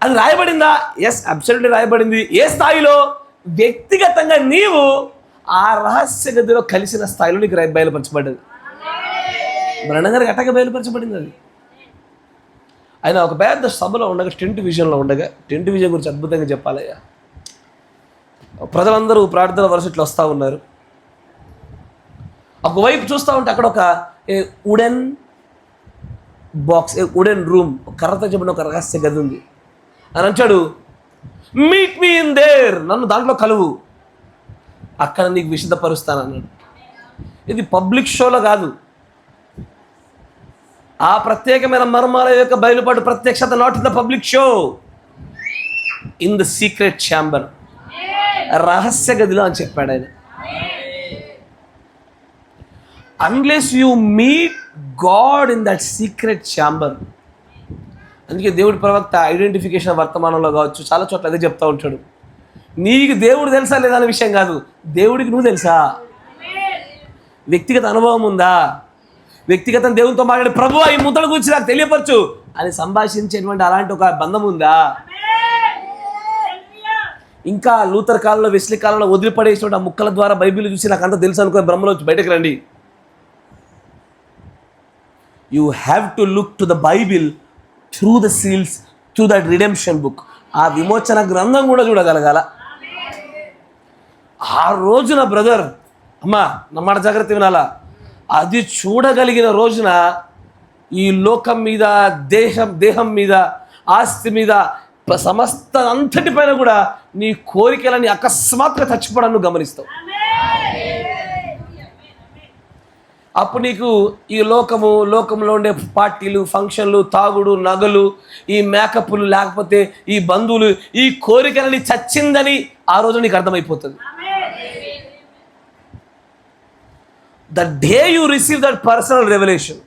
అది రాయబడిందా? ఎస్, అబ్సల్యూట్లీ రాయబడింది. ఏ స్థాయిలో? వ్యక్తిగతంగా నీవు ఆ రహస్య గదిలో కలిసిన స్థాయిలో నీకు బయలుపరచబడ్డది. బ్రహ్మ గారికి అట్టగా బయలుపరచబడింది అది. ఆయన ఒక పెద్ద సభలో ఉండగా, టెంట్ విజన్లో ఉండగా, టెంట్ విజన్ గురించి అద్భుతంగా చెప్పాలయ్యా. ప్రజలందరూ ప్రార్థన వరుసట్లు వస్తూ ఉన్నారు. ఒకవైపు చూస్తూ ఉంటే అక్కడ ఒక వుడెన్ బాక్స్, వుడెన్ రూమ్, కర్రతో చెప్పిన ఒక రహస్య గది ఉంది. అని అంటాడు, మీట్ మీ ఇన్ దేర్, నన్ను దాంట్లో కలువు, అక్కడ నీకు విశుద్ధపరుస్తాను అన్నాడు. ఇది పబ్లిక్ షోలో కాదు, ఆ ప్రత్యేకమైన మర్మాల యొక్క బయలుపాటు ప్రత్యక్షత, not in the public show, in the secret chamber, రహస్య గదిలో అని చెప్పాడు ఆయన. Unless you meet God in that secret chamber. అందుకే దేవుడి ప్రవక్త ఐడెంటిఫికేషన్ వర్తమానంలో కావచ్చు చాలా చోట్ల అదే చెప్తా ఉంటాడు. నీకు దేవుడు తెలుసా లేదా అనే విషయం కాదు, దేవుడికి నువ్వు తెలుసా? వ్యక్తిగత అనుభవం ఉందా? వ్యక్తిగతం దేవునితో మాట్లాడే, ప్రభువా ఈ ముద్దల గురించి నాకు తెలియపరచు అని సంభాషించేటువంటి అలాంటి ఒక బంధం ఉందా? ఇంకా లూథర్ కాలంలో, వెస్లీ కాలంలో వదిలిపడేసిన ఆ ముక్కల ద్వారా బైబిల్ చూసి నాకు అంతా తెలుసు అనుకుని బ్రహ్మలోంచి బయటకు రండి. You have to look to the Bible through the seals, through that redemption book. ఆ విమోచన గ్రంథం కూడా చూడగలగాల. ఆ రోజున బ్రదర్, అమ్మా నా మాట జాగ్రత్త వినాలా, అది చూడగలిగిన రోజున ఈ లోకం మీద, దేహం మీద, ఆస్తి మీద, సమస్త అంతటిపైన కూడా నీ కోరికలని అకస్మాత్తుగా చచ్చిపోవడాన్ని గమనిస్తావు. అప్పుడు నీకు ఈ లోకంలో ఉండే పార్టీలు, ఫంక్షన్లు, తాగుడు, నగలు, ఈ మేకప్లు, లేకపోతే ఈ బంధువులు, ఈ కోరికలని చచ్చిందని ఆ రోజు నీకు అర్థమైపోతుంది. The day you receive that personal revolution,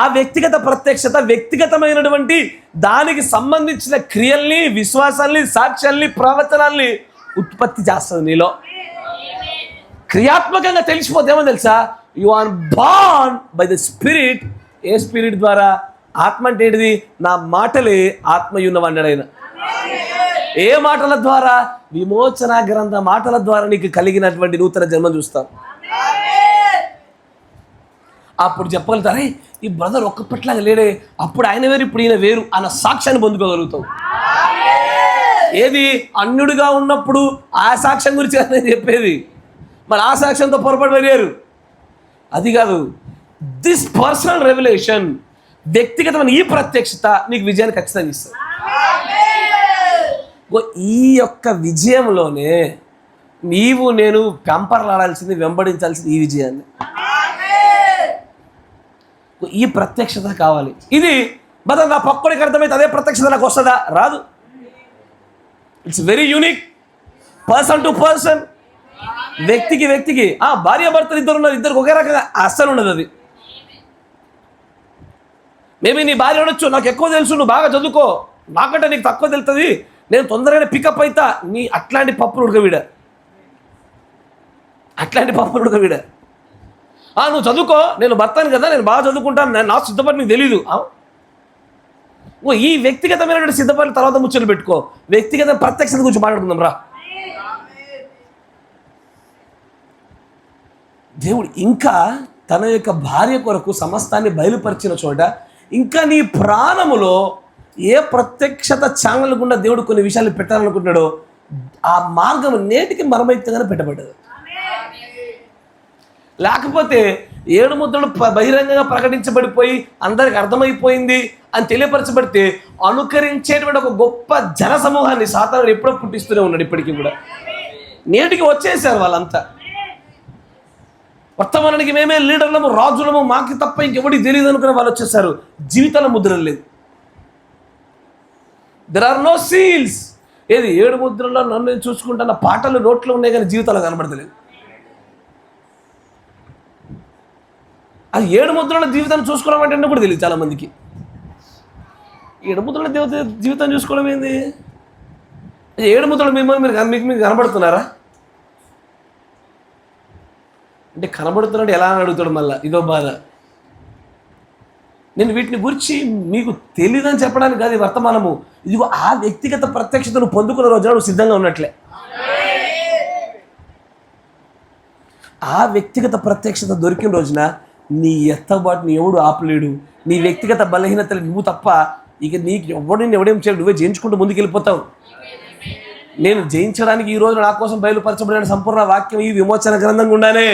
ఆ వ్యక్తిగత ప్రత్యక్షత వ్యక్తిగతమైనటువంటి దానికి సంబంధించిన క్రియల్ని, విశ్వాసాల్ని, సాక్ష్యాల్ని, ప్రవచనాల్ని ఉత్పత్తి చేస్తుంది నీలో. క్రియాత్మకంగా తెలిసిపోతేమో తెలుసా, you are born by the spirit. ఏ స్పిరిట్ ద్వారా? ఆత్మ అంటే ఏంటిది? నా మాటలే ఆత్మయున్నవన్నాడైన. ఏ మాటల ద్వారా? విమోచన గ్రంథ మాటల ద్వారా నీకు కలిగినటువంటి నూతన జన్మ చూస్తాం. అప్పుడు చెప్పగలుగుతారే, ఈ బ్రదర్ ఒక్కప్పట్లాగా లేడే, అప్పుడు ఆయన వేరు ఇప్పుడు ఈయన వేరు అన్న సాక్ష్యాన్ని పొందుకోగలుగుతావు. ఏది? అన్యుడిగా ఉన్నప్పుడు ఆ సాక్ష్యం గురించి నేను చెప్పేది, మరి ఆ సాక్ష్యంతో పొరపాటు వేరు. అది కాదు, దిస్ పర్సనల్ రెవల్యూషన్, వ్యక్తిగతమైన ఈ ప్రత్యక్షత నీకు విజయాన్ని ఖచ్చితంగా ఇస్తుంది. ఈ యొక్క విజయంలోనే నీవు నేను కంపరలాడాల్సింది, వెంబడించాల్సింది ఈ విజయాన్ని. ఈ ప్రత్యక్షత కావాలి. ఇది బదర్ నా పక్కడికి అర్థమైతే అదే ప్రత్యక్షత నాకు వస్తుందా? రాదు. It's very unique, person to person, వ్యక్తికి వ్యక్తికి. భార్య భర్తలు ఇద్దరు ఉన్నారు, ఇద్దరికి ఒకే రకంగా అస్సలు ఉండదు అది. మేబీ నీ భార్య ఉండొచ్చు, నాకు ఎక్కువ తెలుసు, నువ్వు బాగా చదువుకో, నాకంటే నీకు తక్కువ తెలుస్తుంది, నేను తొందరగానే పికప్ అవుతా. నీ అట్లాంటి పప్పులు ఉడకవిడ, నువ్వు చదువుకో, నేను భర్తను కదా, నేను బాగా చదువుకుంటాను, నా సిద్ధపడి నీకు తెలీదు. ఈ వ్యక్తిగతమైనటువంటి సిద్ధపడి తర్వాత ముచ్చట్లు పెట్టుకో, వ్యక్తిగత ప్రత్యక్షత గురించి మాట్లాడుకుందాం రా. దేవుడు ఇంకా తన యొక్క భార్య కొరకు సమస్తాన్ని బయలుపరిచిన చోట ఇంకా నీ ప్రాణములో ఏ ప్రత్యక్షత ఛానల్ గుండా దేవుడు కొన్ని విషయాలు పెట్టాలనుకుంటున్నాడో ఆ మార్గం నేటికి మర్మయుక్తంగానే పెట్టబడ్డది. లేకపోతే 7 ముద్రలు బహిరంగంగా ప్రకటించబడిపోయి అందరికి అర్థమైపోయింది అని తెలియపరచబడితే అనుకరించేటువంటి ఒక గొప్ప జన సమూహాన్ని సాతానుడు ఎప్పుడో పుట్టిస్తూనే ఉన్నాడు. ఇప్పటికీ కూడా నేటికి వచ్చేసారు వాళ్ళంతా. వర్తమానానికి మేమే లీడర్లము, రాజులము, మాకు తప్ప ఇంకెవడికి తెలియదు అనుకునే వాళ్ళు వచ్చేసారు. జీవితాల ముద్రలు లేదు. There are no seals. ఏది 7 ముద్రల్లో నన్ను నేను చూసుకుంటున్న పాటలు నోట్లో ఉన్నాయి కానీ జీవితాలు కనబడతలేదు. అది 7 ముద్రల జీవితాన్ని చూసుకోవడం అంటే కూడా తెలియదు చాలా మందికి. 7 ముద్రల జీవితం చూసుకోవడం ఏంది? 7 ముద్రలు మిమ్మల్ని మీకు కనబడుతున్నారా? అంటే కనబడుతున్నాడు ఎలా అని అడుగుతాడు, మళ్ళీ ఇదో బాధ. నేను వీటిని గురించి మీకు తెలియదని చెప్పడానికి కాదు ఈ వర్తమానము. ఇదిగో ఆ వ్యక్తిగత ప్రత్యక్షతను పొందుకున్న రోజున నువ్వు సిద్ధంగా ఉన్నట్లే. ఆ వ్యక్తిగత ప్రత్యక్షత దొరికిన రోజున నీ ఎత్తబాటుని ఎవడు ఆపలేడు. నీ వ్యక్తిగత బలహీనతలు నువ్వు తప్ప ఇక నీకు ఎవడేం చేయడు. నువ్వే జయించుకుంటూ ముందుకు వెళ్ళిపోతావు. నేను జయించడానికి ఈ రోజు నా కోసం బయలుపరచబడిన సంపూర్ణ వాక్యం ఈ విమోచన గ్రంథం గుండానే.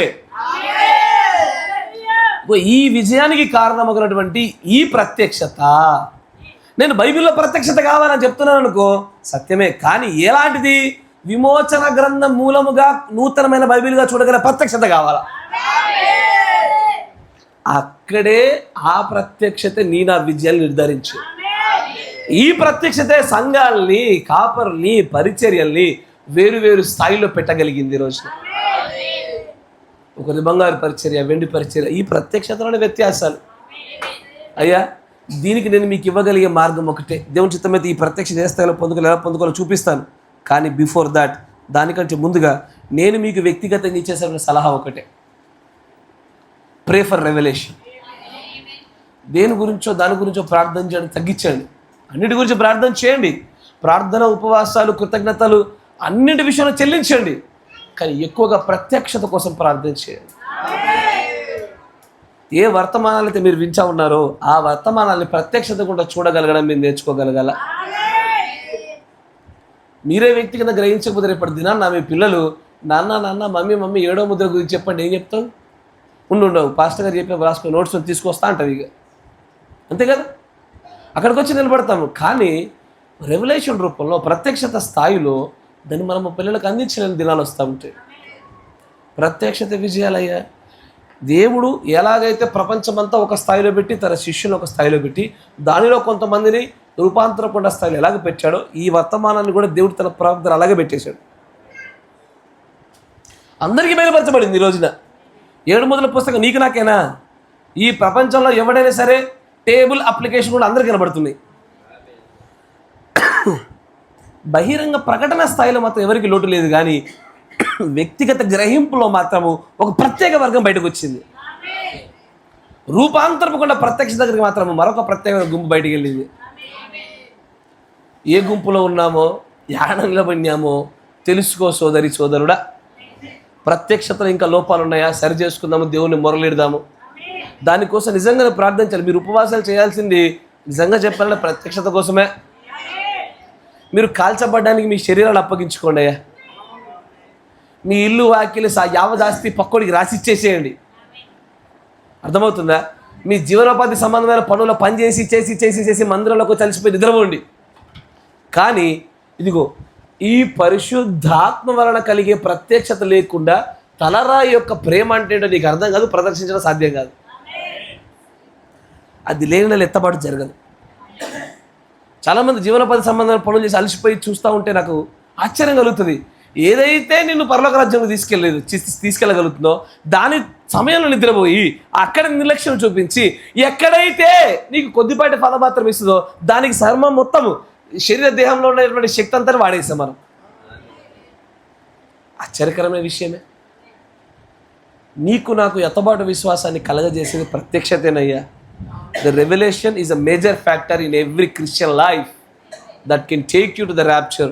ఈ విజయానికి కారణమగినటువంటి ఈ ప్రత్యక్షత, నేను బైబిల్లో ప్రత్యక్షత కావాలని చెప్తున్నాను అనుకో, సత్యమే. కానీ ఎలాంటిది? విమోచన గ్రంథం మూలముగా నూతనమైన బైబిల్గా చూడగల ప్రత్యక్షత కావాలా. అక్కడే ఆ ప్రత్యక్షత నీ నా విజయాన్ని నిర్ధారించు. ఈ ప్రత్యక్షతే సంఘాలని, కాపర్ని, పరిచర్యల్ని వేరు స్థాయిలో పెట్టగలిగింది ఈ రోజున. ఒకరి బంగారు పరిచర్య, వెండి పరిచర్య, ఈ ప్రత్యక్షతలోనే వ్యత్యాసాలు. అయ్యా, దీనికి నేను మీకు ఇవ్వగలిగే మార్గం ఒకటే. దేవుని చిత్తమైతే ఈ ప్రత్యక్ష స్థాయిలో ఎలా పొందుకోవాలో చూపిస్తాను. కానీ బిఫోర్ దాట్, దానికంటే ముందుగా నేను మీకు వ్యక్తిగతంగా ఇచ్చేసిన సలహా ఒకటే. Pray for revolution. దేని గురించో దాని గురించో ప్రార్థన చేయడం తగ్గించండి. అన్నిటి గురించి ప్రార్థన చేయండి. ప్రార్థన, ఉపవాసాలు, కృతజ్ఞతలు అన్నిటి విషయంలో చెల్లించండి. కానీ ఎక్కువగా ప్రత్యక్షత కోసం ప్రార్థన చేయండి. ఏ వర్తమానాలు అయితే మీరు వింటా ఉన్నారో ఆ వర్తమానాన్ని ప్రత్యక్షత కూడా చూడగలగడం మీరు నేర్చుకోగలగాల. మీరే వ్యక్తిగత గ్రహించకపోతే రేపటి దినాన్న మీ పిల్లలు నాన్న మమ్మీ 7వ ముద్ర గురించి చెప్పండి, ఏం చెప్తావు? ఉండవు పాస్టర్ గారు చెప్పిన రాసుకుని నోట్స్ తీసుకొస్తా అంటావు. ఇక అంతే కదా, అక్కడికి వచ్చి నిలబడతాము. కానీ రెవల్యూషన్ రూపంలో ప్రత్యక్షత స్థాయిలో దాన్ని మనము పిల్లలకు అందించలేని దినాలు వస్తూ ఉంటాయి. ప్రత్యక్షత విజయాలయ్యా. దేవుడు ఎలాగైతే ప్రపంచమంతా ఒక స్థాయిలో పెట్టి తన శిష్యులను ఒక స్థాయిలో పెట్టి దానిలో కొంతమందిని రూపాంతరపడ్డ స్థాయిలో ఎలాగ పెట్టాడో ఈ వర్తమానాన్ని కూడా దేవుడు తన ప్రవక్తలు అలాగే పెట్టేశాడు. అందరికీ బయలుపరచబడింది ఈ రోజున. 7 మొదల పుస్తకం నీకు నాకేనా? ఈ ప్రపంచంలో ఎవడైనా సరే టేబుల్ అప్లికేషన్ కూడా అందరికీ కనబడుతున్నాయి. బహిరంగ ప్రకటన స్థాయిలో మాత్రం ఎవరికి లోటు లేదు. కానీ వ్యక్తిగత గ్రహింపులో మాత్రము ఒక ప్రత్యేక వర్గం బయటకు వచ్చింది. రూపాంతరపకుండా ప్రత్యక్ష దగ్గరికి మాత్రము మరొక ప్రత్యేక గుంపు బయటికి వెళ్ళింది. ఏ గుంపులో ఉన్నామో, యానంలో పడినామో తెలుసుకో సోదరి సోదరుడా. ప్రత్యక్షతలు ఇంకా లోపాలు ఉన్నాయా? సరి చేసుకుందాము, దేవుని మొరలిడదాము. దానికోసం నిజంగానే ప్రార్థించాలి. మీరు ఉపవాసాలు చేయాల్సింది నిజంగా చెప్పాలంటే ప్రత్యక్షత కోసమే. మీరు కాల్చబడ్డానికి మీ శరీరాలు అప్పగించుకోండి అయ్యా. మీ ఇల్లు వాకిలి యావదాస్తి పక్కోడికి రాసిచ్చేసేయండి. అర్థమవుతుందా? మీ జీవనోపాధి సంబంధమైన పనుల పని చేసి మందిరంలోకి కలిసిపోయి నిద్రపోండి. కానీ ఇదిగో ఈ పరిశుద్ధాత్మ వలన కలిగే ప్రత్యక్షత లేకుండా తలరాయి యొక్క ప్రేమ అంటే నీకు అర్థం కాదు, ప్రదర్శించడం సాధ్యం కాదు. అది లేని ఎత్తబాటు జరగదు. చాలామంది జీవనోపాధి సంబంధమైన పనులు చేసి అలసిపోయి చూస్తూ ఉంటే నాకు ఆశ్చర్యం కలుగుతుంది. ఏదైతే నిన్ను పరలోక రాజ్యంలో తీసుకెళ్ళగలుగుతుందో దాని సమయంలో నిద్రపోయి అక్కడ నిర్లక్ష్యం చూపించి ఎక్కడైతే నీకు కొద్దిపాటి ఫలం మాత్రం ఇస్తుందో దానికి సర్వం మొత్తము శరీర దేహంలో ఉన్నటువంటి శక్తి అంతా వాడేసాం మనం. ఆశ్చర్యకరమైన విషయమే. నీకు నాకు ఎత్తబాటు విశ్వాసాన్ని కలగజేసేది ప్రత్యక్షతేనయ్యా. The revelation is a major factor in every Christian life that can take you to the rapture.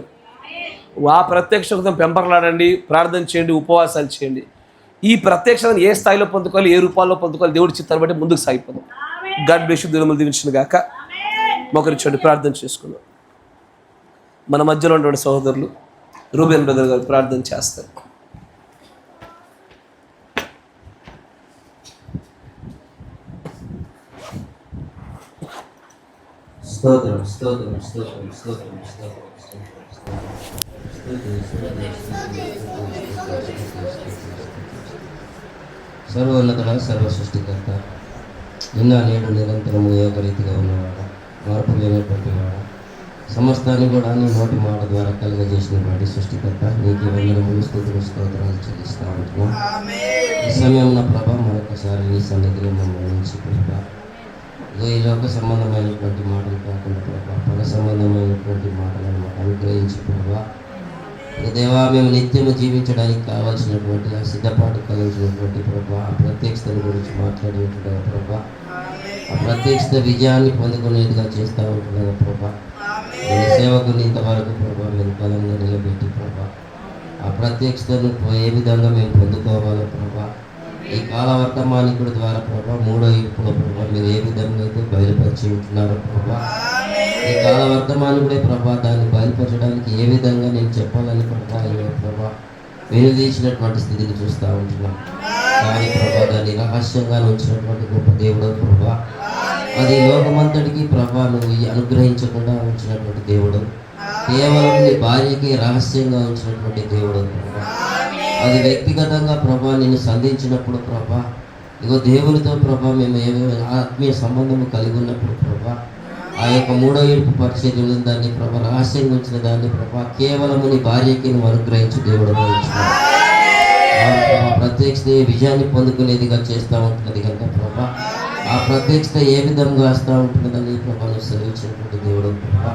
ఆ ప్రత్యక్షతను పెంపర్లాడండి, ప్రార్థన చేయండి, ఉపవాసాలు చేయండి. ఈ ప్రత్యక్షతను ఏ స్థాయిలో పొందుకోవాలి, ఏ రూపాల్లో పొందుకోవాలి, దేవుడి చిత్తాన్ని బట్టి ముందుకు సాగిపోదాం. God bless you. దినములు దీవించును గాక. మోకరించండి, ప్రార్థన చేసుకుందాం. మన మధ్యలో ఉన్నటువంటి సహోదరులు రూబెన్ బ్రదర్ గారు ప్రార్థన చేస్తారు. స్తోత్రం స్తోత్రం స్తోత్రం స్తోత్రం స్తోత్రం సర్వోన్నతుడ, సర్వ సృష్టికర్త, నిన్న నేడు నిరంతరము ఏకరీతిగా ఉన్నవాడ, మార్పు లేనటువంటి వాడ, సమస్తాన్ని కూడా నీ నోటి మాట ద్వారా కలుగజేసిన వాడి సృష్టికర్త, నీకు వందనములు స్తుతులు స్తోత్రాలు చెల్లిస్తా ఉంటున్నాం. ఈ సమయం నా ప్రభ మరొకసారి నీ సన్నిధిలో మమ్మల్ని నుంచి ప్రభా, ఈ లోక సంబంధమైనటువంటి మాటలు కాకుండా ప్రభా, పర సంబంధమైనటువంటి మాటలను మాకు అనుగ్రహించి ప్రభా, దేవా మేము నిత్యము జీవించడానికి కావాల్సినటువంటి ఆ సిద్ధపాటు కలిగినటువంటి ప్రభా ఆ ప్రత్యక్షతల గురించి మాట్లాడేట్టుగా ప్రభా ఆ ప్రత్యక్షత విజయాన్ని పొందుకునేట్టుగా చేస్తూ ఉంటున్నాగా ప్రభా నేను సేవకుని ఇంతవరకు ప్రభా మీరు బలంగా నిలబెట్టి ప్రభా ఆ ప్రత్యక్షతను ఏ విధంగా మేము పొందుకోవాలో ప్రభా ఈ కాల వర్తమానికుడి ద్వారా ప్రభా మూడో ఇప్పులో ప్రభా మీరు ఏ విధంగా అయితే బయలుపరిచి ఉంటున్నారో ప్రభా ఈ కాల వర్తమానికుడే ప్రభా దాన్ని బయలుపరచడానికి ఏ విధంగా నేను చెప్పాలని ప్రభా అయ్యో ప్రభా వెనుదీసినటువంటి స్థితిని చూస్తూ ఉంటున్నాం కానీ ప్రభా దాన్ని రహస్యంగా ఉంచినటువంటి గొప్ప దేవుడు ప్రభా అది లోకమంతటికి ప్రభా నువ్వు అనుగ్రహించకుండా ఉంచినటువంటి దేవుడు కేవలం నీ భార్యకి రహస్యంగా ఉంచినటువంటి దేవుడు ప్రభా అది వ్యక్తిగతంగా ప్రభా నిన్ను సంధించినప్పుడు ప్రభా ఇగో దేవునితో ప్రభా మేము ఏమేమి ఆత్మీయ సంబంధము కలిగి ఉన్నప్పుడు ప్రభా ఆ యొక్క మూడో ఏడుపు పరిచర్యలు దాన్ని ప్రభా రహస్యంగా ఉంచిన దాన్ని ప్రభా కేవలము నీ భార్యకి నువ్వు అనుగ్రహించి దేవుడు ప్రభా ప్రత్యక్షత విజయాన్ని పొందుకునేదిగా చేస్తూ ఉంటున్నది కనుక ప్రభా ఆ ప్రత్యక్షత ఏ విధంగా వస్తూ ఉంటున్నదని ప్రభా నువ్వు సెలవించినటువంటి దేవుడు ప్రభా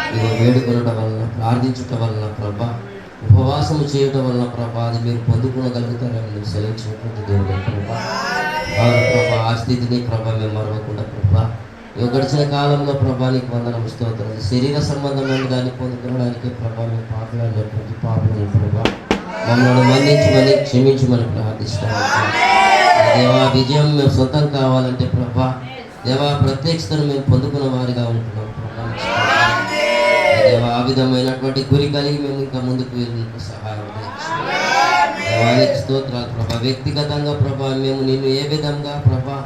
ఇగో వేడుకొనడం వలన ప్రార్థించటం వలన ప్రభా ఉపవాసము చేయటం వలన ప్రభా అది మీరు పొందుకోగలుగుతారని నువ్వు సెలవించినటువంటి దేవుడు ప్రభా ప్రభా ఆ స్థితిని ప్రభా మేము మరవకుండా ప్రభా గడిచిన కాలంలో ప్రభా నీకు వందనం స్తోత్రం శరీర సంబంధమైన దాన్ని పొందుకోవడానికి ప్రభా మేము పాపలైనటువంటి పాపలను ప్రభా మమ్మల్ని మన్నించమని క్షమించమని ప్రార్థిస్తాము దేవా విజయం మేము సొంతం కావాలంటే ప్రభా దేవా ప్రత్యక్షతను మేము పొందుకున్న వారిగా ఉంటున్నాం ప్రభా దేవా ఆ విధమైనటువంటి గురి కలిగి మేము ఇంకా ముందుకు వెళ్ళినట్టు సహాయం దేవానికి స్తోత్రాలు ప్రభా వ్యక్తిగతంగా ప్రభా మేము నిన్ను ఏ విధంగా ప్రభా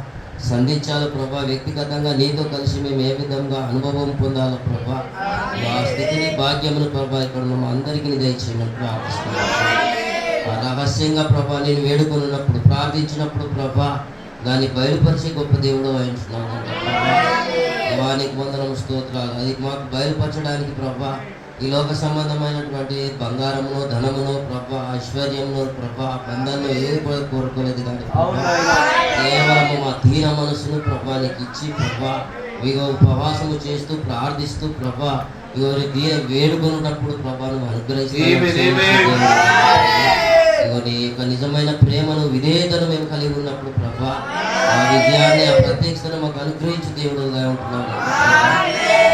సంధించాలో ప్రభా వ్యక్తిగతంగా నీతో కలిసి మేము ఏ విధంగా అనుభవం పొందాలో ప్రభా ఆ స్థితిని భాగ్యమును ప్రభా ఇక్కడ మేము అందరికీ దయచేయమని ప్రార్థిస్తున్నాం రహస్యంగా ప్రభా నేను వేడుకొనున్నప్పుడు ప్రార్థించినప్పుడు ప్రభా దాన్ని బయలుపరిచే గొప్ప దేవుడు వహించున్నాను దేవానికి వందనము స్తోత్రాలు అది మాకు బయలుపరచడానికి ప్రభా ఈ లోక సంబంధమైనటువంటి బంగారమును ధనమును ప్రభా ఐశ్వర్యమును ప్రభా బంధాలను ఏది కూడా కోరుకోలేదు కానీ కేవలము మా తీర మనసును ప్రభానికి ఇచ్చి ప్రభా ఇగో ఉపవాసము చేస్తూ ప్రార్థిస్తూ ప్రభా ఇగో వేడుకొనున్నప్పుడు ప్రభాను అనుగ్రహిస్తాను ఇగో నీ యొక్క నిజమైన ప్రేమను విధేయతను మేము కలిగి ఉన్నప్పుడు ప్రభా ఆ విజయాన్ని ఆ ప్రత్యక్షతను మాకు అనుగ్రహించి దేవుడుగా ఉంటున్నాము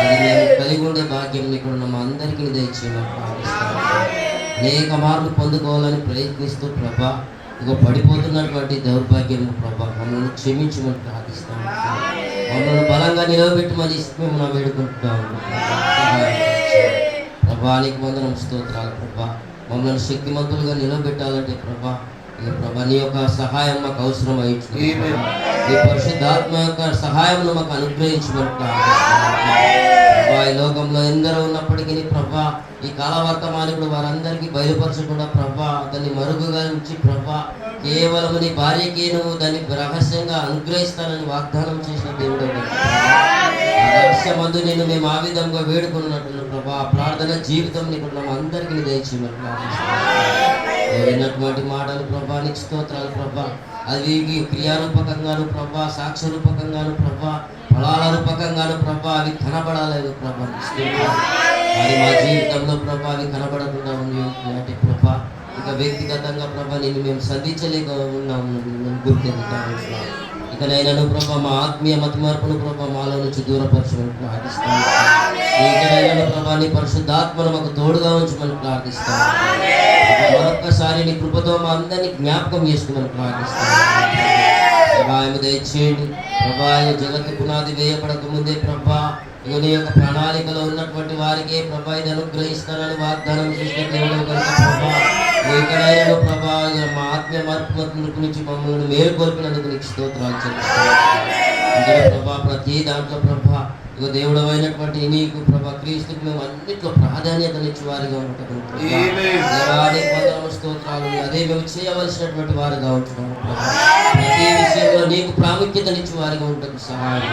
అది మేము కలిగి ఉండే భాగ్యం ఇక్కడ ఉన్న మా అందరికీ దయచేయమని ప్రార్థిస్తాము అనేక మార్లు పొందుకోవాలని ప్రయత్నిస్తూ ప్రభా ఇగో పడిపోతున్నటువంటి దౌర్భాగ్యం ప్రభా మమ్మల్ని క్షమించమని ప్రార్థిస్తాము మమ్మల్ని బలంగా నిలబెట్టమని మేము వేడుకుంటున్నాము ప్రభానికి వందనం స్తోత్రాలు ప్రభా మమ్మల్ని శక్తిమంతులుగా నిలబెట్టాలంటే ప్రభా ఇక ప్రభా నీ యొక్క సహాయం మాకు అవసరం అయ్యింది నీ పరిశుద్ధాత్మ యొక్క సహాయం మాకు అనుగ్రహించమని ప్రభా ఈ లోకంలో ఎందరో ఉన్నప్పటికీ ప్రభా ఈ కాలవర్తమానికుడు వారందరికీ బయలుపరచకుండా ప్రభా దాన్ని మరుగుగా ఉంచి ప్రభా కేవలం నీ భార్యకి నువ్వు దాన్ని రహస్యంగా అనుగ్రహిస్తానని వాగ్దానం చేసిన దేవుడు రహస్యమందు నేను మేము ఆ విధంగా వేడుకున్నట్లు ప్రభా ప్రార్థన జీవితం నీకు అందరికీ దయచేయమని విన్నటువంటి మాటలు ప్రభా నీకు స్తోత్రాలు ప్రభా అది క్రియారూపకంగాను ప్రభా సాక్ష్య రూపకంగాను ప్రభా ఫలాల రూపకంగాను ప్రభా అవి కనబడాలేదు ప్రభా అది మా జీవితంలో ప్రభా అవి కనబడకుండా ఉంది ప్రభా ఇక వ్యక్తిగతంగా ప్రభా నేను మేము సంధించలేక ఉన్నాము గుర్తెరుగుతాము ఇక నైనాను ప్రభా మా ఆత్మీయ మతి మార్పును ప్రభా మాలో నుంచి దూరపరచమని ప్రార్థిస్తాను ఇకనైనాను ప్రభా నీ పరిశుద్ధాత్మను మాకు తోడుగా ఉంచమని ప్రార్థిస్తాను మరొక్కసారి నీ కృపతో మా అందరినీ జ్ఞాపకం చేసుకోమని ప్రార్థిస్తాను ప్రభా దయచేయండి ప్రభా జగత్తు పునాది వేయబడక ముందే ప్రభా ఇక నీ యొక్క ప్రణాళికలో ఉన్నటువంటి వారికి ప్రభా ఇది అనుగ్రహిస్తానని వాగ్దానం చేసిన దేవుడు కనుక ప్రభా ఇకనైనా ప్రభా మా ఆత్మీయ మార్పు నుంచి మమ్మల్ని మేలుకొల్పినందుకు నీకు స్తోత్రాలు చెల్లిస్తాను ప్రభా ప్రతి దాంట్లో ప్రభా ఇక దేవుడు అయినటువంటి నీకు ప్రభా క్రీస్తుకు మేము అన్నింటిలో ప్రాధాన్యతనిచ్చి వారిగా ఉంటాము స్తోత్రాలు అదే మేము చేయవలసినటువంటి వారిగా ఉంటున్నాము ప్రతి విషయంలో నీకు ప్రాముఖ్యతనిచ్చి వారిగా ఉంటుంది సహాయం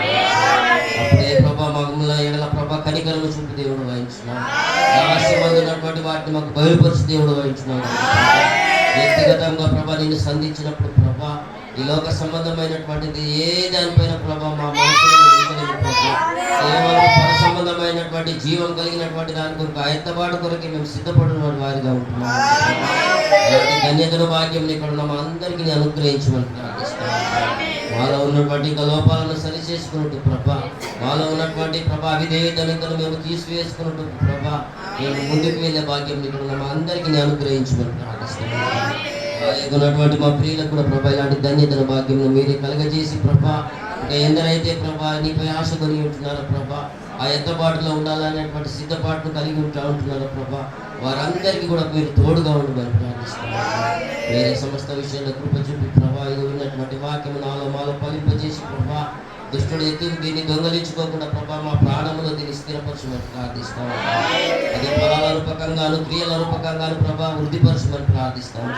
అప్పుడే ప్రభా మమ్మల్ని ఎడల ప్రభా కనికరము చూపి దేవుడు వహించున్నాం రహస్యమైనటువంటి వాటిని మాకు బయలుపరిచి దేవుడు వహించున్నాం వ్యక్తిగతంగా ప్రభా నిన్ను సంధించినప్పుడు ప్రభా ఈ లోక సంబంధమైనటువంటిది ఏ దానిపైన ప్రభా మా మనసులో కేవలం పర సంబంధమైనటువంటి ఉన్నటువంటి జీవం కలిగినటువంటి దాని కొరకు ఆ ఎత్తబాటు కొరకు మేము సిద్ధపడిన వారిగా ఉంటున్నాం. అలాంటి ధన్యతను భాగ్యం ఇక్కడ ఉన్న మా అందరికీ నేను అనుగ్రహించమని ప్రార్థిస్తాను. మాలో ఉన్నటువంటి లోపాలను సరి చేసుకున్నట్టు ప్రభా, మాలో ఉన్నటువంటి ప్రభా విధేయతను మేము తీసివేసుకున్నట్టు ప్రభా, మేము ముందుకు వెళ్ళే భాగ్యం ఇక్కడ ఉన్న మా అందరికీ నేను అనుగ్రహించమని ప్రార్థిస్తున్నాను. ఉన్నటువంటి మా ప్రియులకు కూడా ప్రభా ఇలాంటి ధన్యతను భాగ్యం మీరే కలగజేసి ప్రభా, ఇంకా ఎందరైతే ప్రభా నీపై ఆశ కొని ఉంటున్నారో ప్రభా, ఆ ఎత్తబాటులో ఉండాలనేటువంటి సిద్ధపాటును కలిగి ఉంటున్నారో ప్రభా, వారందరికీ కూడా మీరు తోడుగా ఉండమని ప్రార్థిస్తున్నారు. వేరే సమస్త విషయాల్లో కృప చూపి ప్రభా, ఇది ఉన్నటువంటి వాక్యము నాలో మాలో ఫలింపజేసి ప్రభా, దుష్టుడు ఎత్తుకు దీన్ని దొంగలించుకోకుండా ప్రభా మా ప్రాణములో దీన్ని స్థిరపరచమని ప్రార్థిస్తాము. అదే ఫలాల రూపకంగాను క్రియల రూపకంగాను ప్రభా వృద్ధిపరచమని ప్రార్థిస్తాము.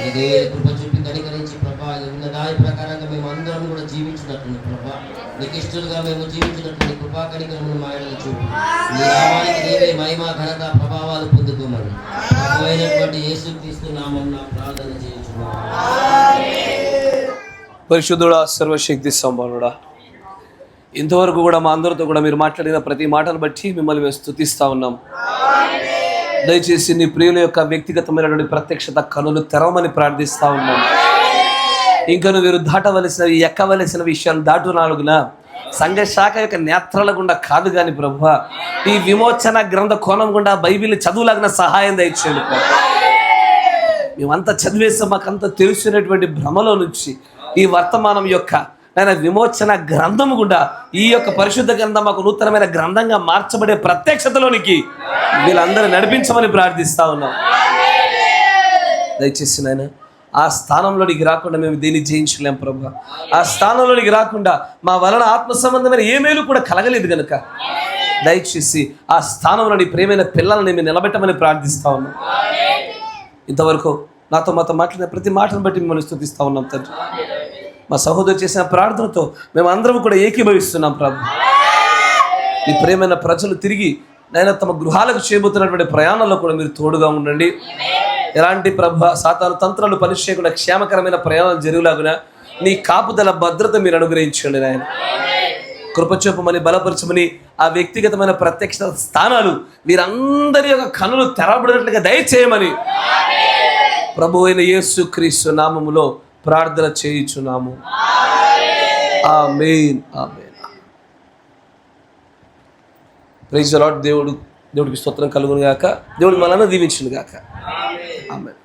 ఇదే కృప చూపి కనికరించి ప్రభా ఉన్న దాని ప్రకారంగా మేము అందరం కూడా జీవించినట్టు ప్రభా, నీకు ఇష్టలుగా మేము జీవించినట్టు కృపా కనికరమును మాయలు చూపి మీ నామానికి నీవే మహిమ ఘనత ప్రభావాలు పొందుకోమని ప్రభువైనటువంటి యేసుక్రీస్తు నామమున ప్రార్థన చేయుచున్నాము. పరిశుద్ధుడా, సర్వశక్తి సంపన్నుడా, ఇంతవరకు కూడా మా అందరితో కూడా మీరు మాట్లాడిన ప్రతి మాటను బట్టి మిమ్మల్ని మేము స్తుతిస్తా ఉన్నాం. దయచేసి నీ ప్రియుల యొక్క వ్యక్తిగతమైనటువంటి ప్రత్యక్షత కనులు తెరవమని ప్రార్థిస్తా ఉన్నాం. ఇంకను వీరు దాటవలసినవి ఎక్కవలసిన విషయాలు దాటునాలుగున సంఘ శాఖ యొక్క నేత్రాల గుండా కాదు కానీ ప్రభువా, ఈ విమోచన గ్రంథ కోణం గుండా బైబిల్ చదువులాగిన సహాయం దయచేయండి. మేమంతా చదివేస్తాం, మాకంతా తెలిసినటువంటి భ్రమలో నుంచి ఈ వర్తమానం యొక్క ఆయన విమోచన గ్రంథము గుండా ఈ యొక్క పరిశుద్ధ గ్రంథం మాకు నూతనమైన గ్రంథంగా మార్చబడే ప్రత్యక్షతలోనికి వీళ్ళందరూ నడిపించమని ప్రార్థిస్తా ఉన్నాం. దయచేసి నాయన ఆ స్థానంలోనికి రాకుండా మేము దీన్ని జయించలేం ప్రభు. ఆ స్థానంలోనికి రాకుండా మా వలన ఆత్మ సంబంధమైన ఏ మేలు కూడా కలగలేదు కనుక దయచేసి ఆ స్థానంలో నీ ప్రేమైన పిల్లల్ని మేము నిలబెట్టమని ప్రార్థిస్తా ఉన్నాం. ఇంతవరకు నాతో మాతో మాట్లాడిన ప్రతి మాటను బట్టి మిమ్మల్ని స్తుతిస్తా ఉన్నాం తండ్రి. మా సహోదరు చేసిన ప్రార్థనతో మేము అందరం కూడా ఏకీభవిస్తున్నాం ప్రభు. ఈ ప్రేమైన ప్రజలు తిరిగి నేను తమ గృహాలకు చేయబోతున్నటువంటి ప్రయాణంలో కూడా మీరు తోడుగా ఉండండి. ఎలాంటి ప్రభు సాతాను తంత్రాలు పనిచేయకుండా క్షేమకరమైన ప్రయాణాలు జరుగులాగున నీ కాపుదల భద్రత మీరు అనుగ్రహించండి నాయన. కృపచూపమని బలపరచమని ఆ వ్యక్తిగతమైన ప్రత్యక్ష స్థానాలు వీరందరి యొక్క కనులు తెరబడినట్లుగా దయచేయమని ప్రభు అయిన యేసుక్రీస్తు నామములో ప్రార్థన చేయుచున్నాము. ఆమేన్, ఆమేన్. Praise the Lord. దేవుడికి స్తోత్రం కలుగును గాక. దేవుడు మనల్ని దీవించును గాక. ఆమేన్.